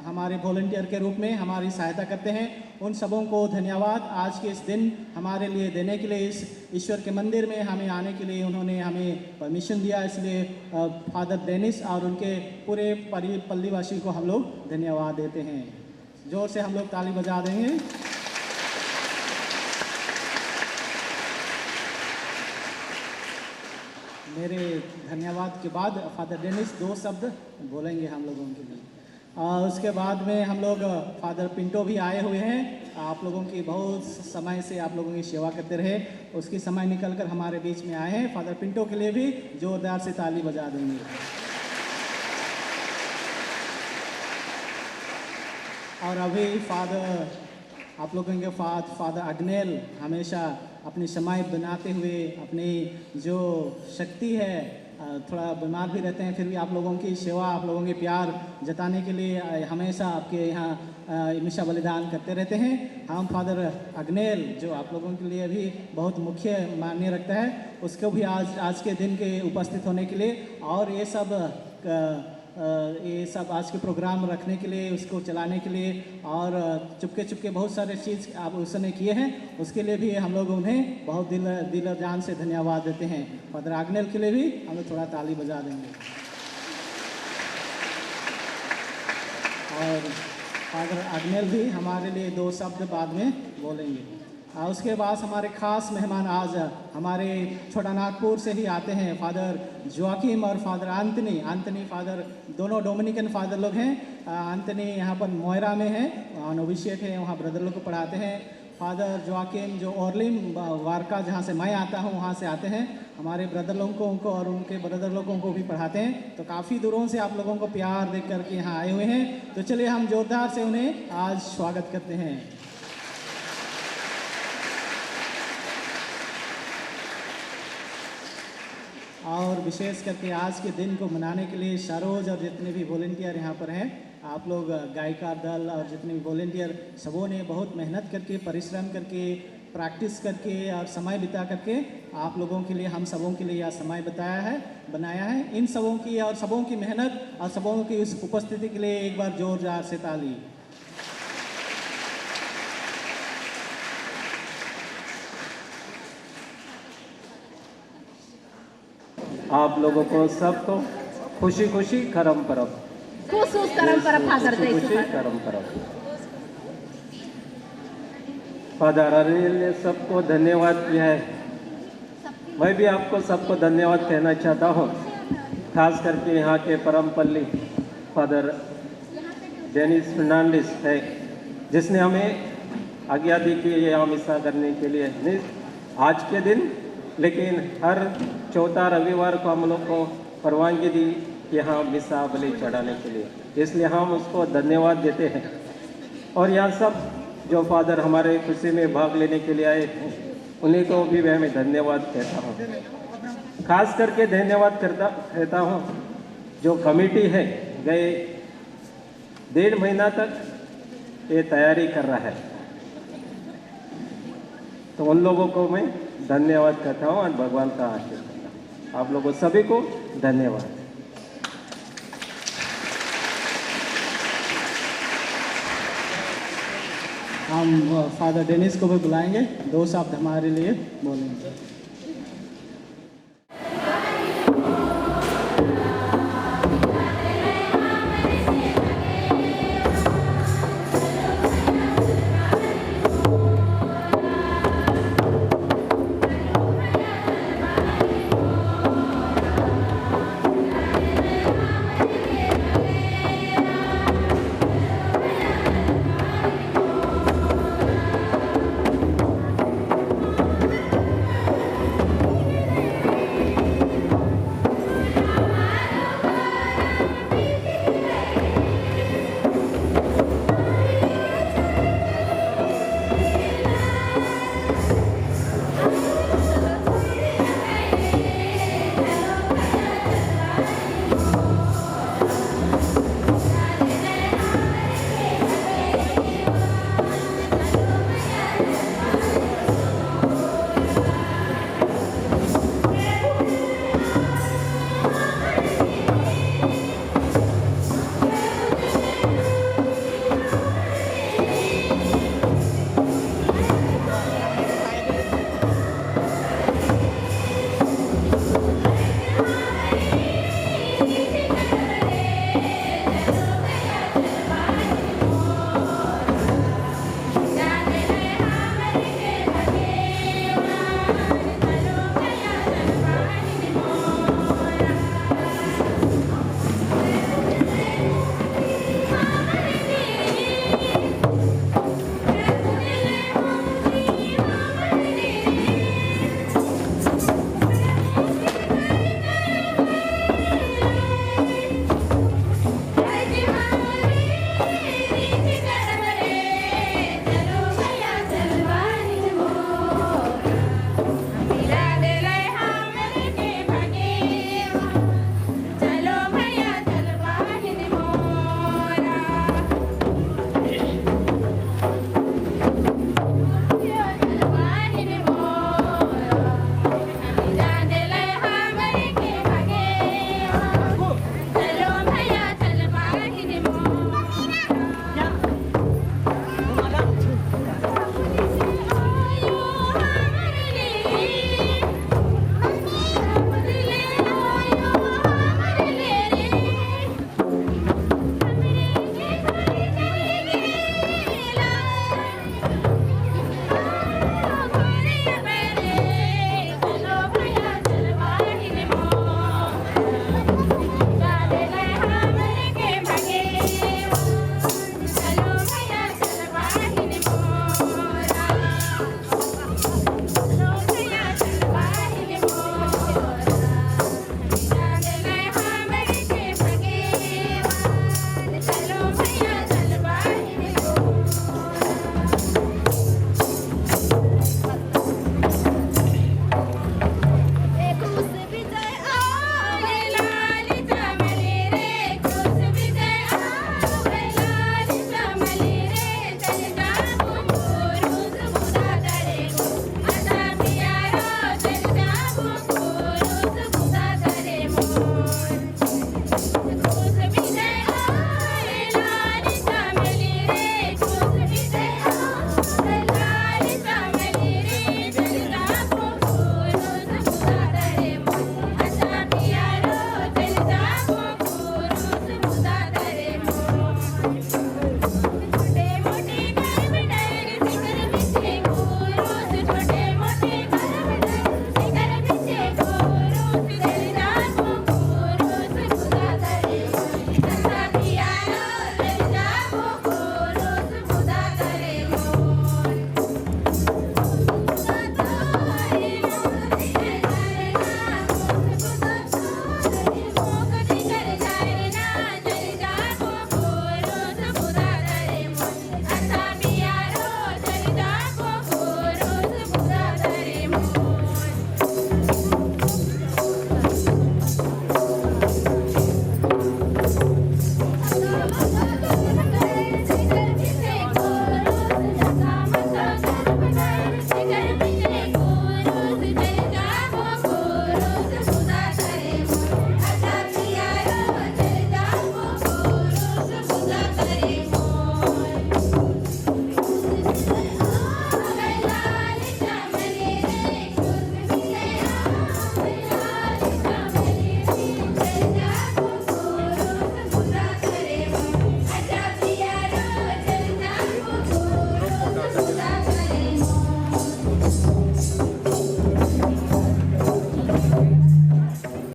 हमारे वॉलंटियर के रूप में हमारी सहायता करते हैं, उन सबों को धन्यवाद। आज के इस दिन हमारे लिए देने के लिए, इस ईश्वर के मंदिर में हमें आने के लिए उन्होंने हमें परमिशन दिया, इसलिए फादर डेनिस और उनके पूरे पल्लीवासी को हम लोग धन्यवाद देते हैं। जोर से हम लोग ताली बजा देंगे। मेरे धन्यवाद के बाद फादर डेनिस 2 शब्द बोलेंगे हम लोगों के लिए। उसके बाद में हम लोग फादर पिंटो भी आए हुए हैं। आप लोगों की बहुत समय से आप लोगों की सेवा करते रहे, उसकी समय निकलकर हमारे बीच में आए हैं। फादर पिंटो के लिए भी जोरदार से ताली बजा देंगे। और अभी आप लोगों के फादर अग्नेल हमेशा अपनी समय बनाते हुए अपनी जो शक्ति है, थोड़ा बीमार भी रहते हैं, फिर भी आप लोगों की सेवा, आप लोगों के प्यार जताने के लिए हमेशा आपके यहाँ मिशा बलिदान करते रहते हैं। हम फादर अग्नेल जो आप लोगों के लिए भी बहुत मुख्य मायने रखता है, उसको भी आज के दिन के उपस्थित होने के लिए और ये सब आज के प्रोग्राम रखने के लिए, उसको चलाने के लिए और चुपके बहुत सारे चीज़ आप उसने किए हैं, उसके लिए भी हम लोग उन्हें बहुत दिल जान से धन्यवाद देते हैं। फादर अग्नेल के लिए भी हम लोग थोड़ा ताली बजा देंगे। और फादर अग्नेल भी हमारे लिए 2 शब्द बाद में बोलेंगे। उसके बाद हमारे ख़ास मेहमान आज हमारे छोटा नागपुर से ही आते हैं, फादर जोआकिम और फादर आंतनी फादर दोनों डोमिनिकन फादर लोग हैं। आंतनी यहाँ पर मोयरा में है, नोविशिएट है, वहाँ ब्रदर लोग को पढ़ाते हैं। फादर जोआकिम जो ओरलिम वारका जहाँ से मैं आता हूँ वहाँ से आते हैं, हमारे ब्रदर लोगों को और उनके ब्रदर लोगों को भी पढ़ाते हैं। तो काफ़ी दूरों से आप लोगों को प्यार देख कर के यहाँ आए हुए हैं, तो चलिए हम जोरदार से उन्हें आज स्वागत करते हैं। और विशेष करके आज के दिन को मनाने के लिए सरोज और जितने भी वॉलंटियर यहाँ पर हैं, आप लोग गायिका दल और जितने भी वॉलंटियर सबों ने बहुत मेहनत करके, परिश्रम करके, प्रैक्टिस करके और समय बिता करके आप लोगों के लिए, हम सबों के लिए यह समय बनाया है। इन सबों की और सबों की मेहनत और सबों की उस उपस्थिति के लिए एक बार जोरदार से ताली। आप लोगों को सबको खुशी खुशी करम परब, करम परब खुशी करम परब। फादर अनिल ने सबको धन्यवाद किया है, मैं भी आपको सबको धन्यवाद कहना चाहता हूँ, खास करके यहाँ के परम पल्ली फादर डेनिस फर्नांडिस है, जिसने हमें आज्ञा दी कि यहाँ मिसा करने के लिए, नहीं आज के दिन लेकिन हर चौथा रविवार को हम लोग को परवानगी दी कि यहाँ मिसा बलि चढ़ाने के लिए, इसलिए हम उसको धन्यवाद देते हैं। और यहाँ सब जो फादर हमारे खुशी में भाग लेने के लिए आए हैं, उन्हीं को भी मैं धन्यवाद कहता हूँ। खास करके धन्यवाद कहता हूँ जो कमेटी है, गए 1.5 महीना तक ये तैयारी कर रहा है, तो उन लोगों को मैं धन्यवाद कहता हूँ और भगवान का आशीर्वाद करता हूँ। आप लोगों सभी को धन्यवाद। हम फादर डेनिस को भी बुलाएंगे, 2 शब्द हमारे लिए बोलेंगे।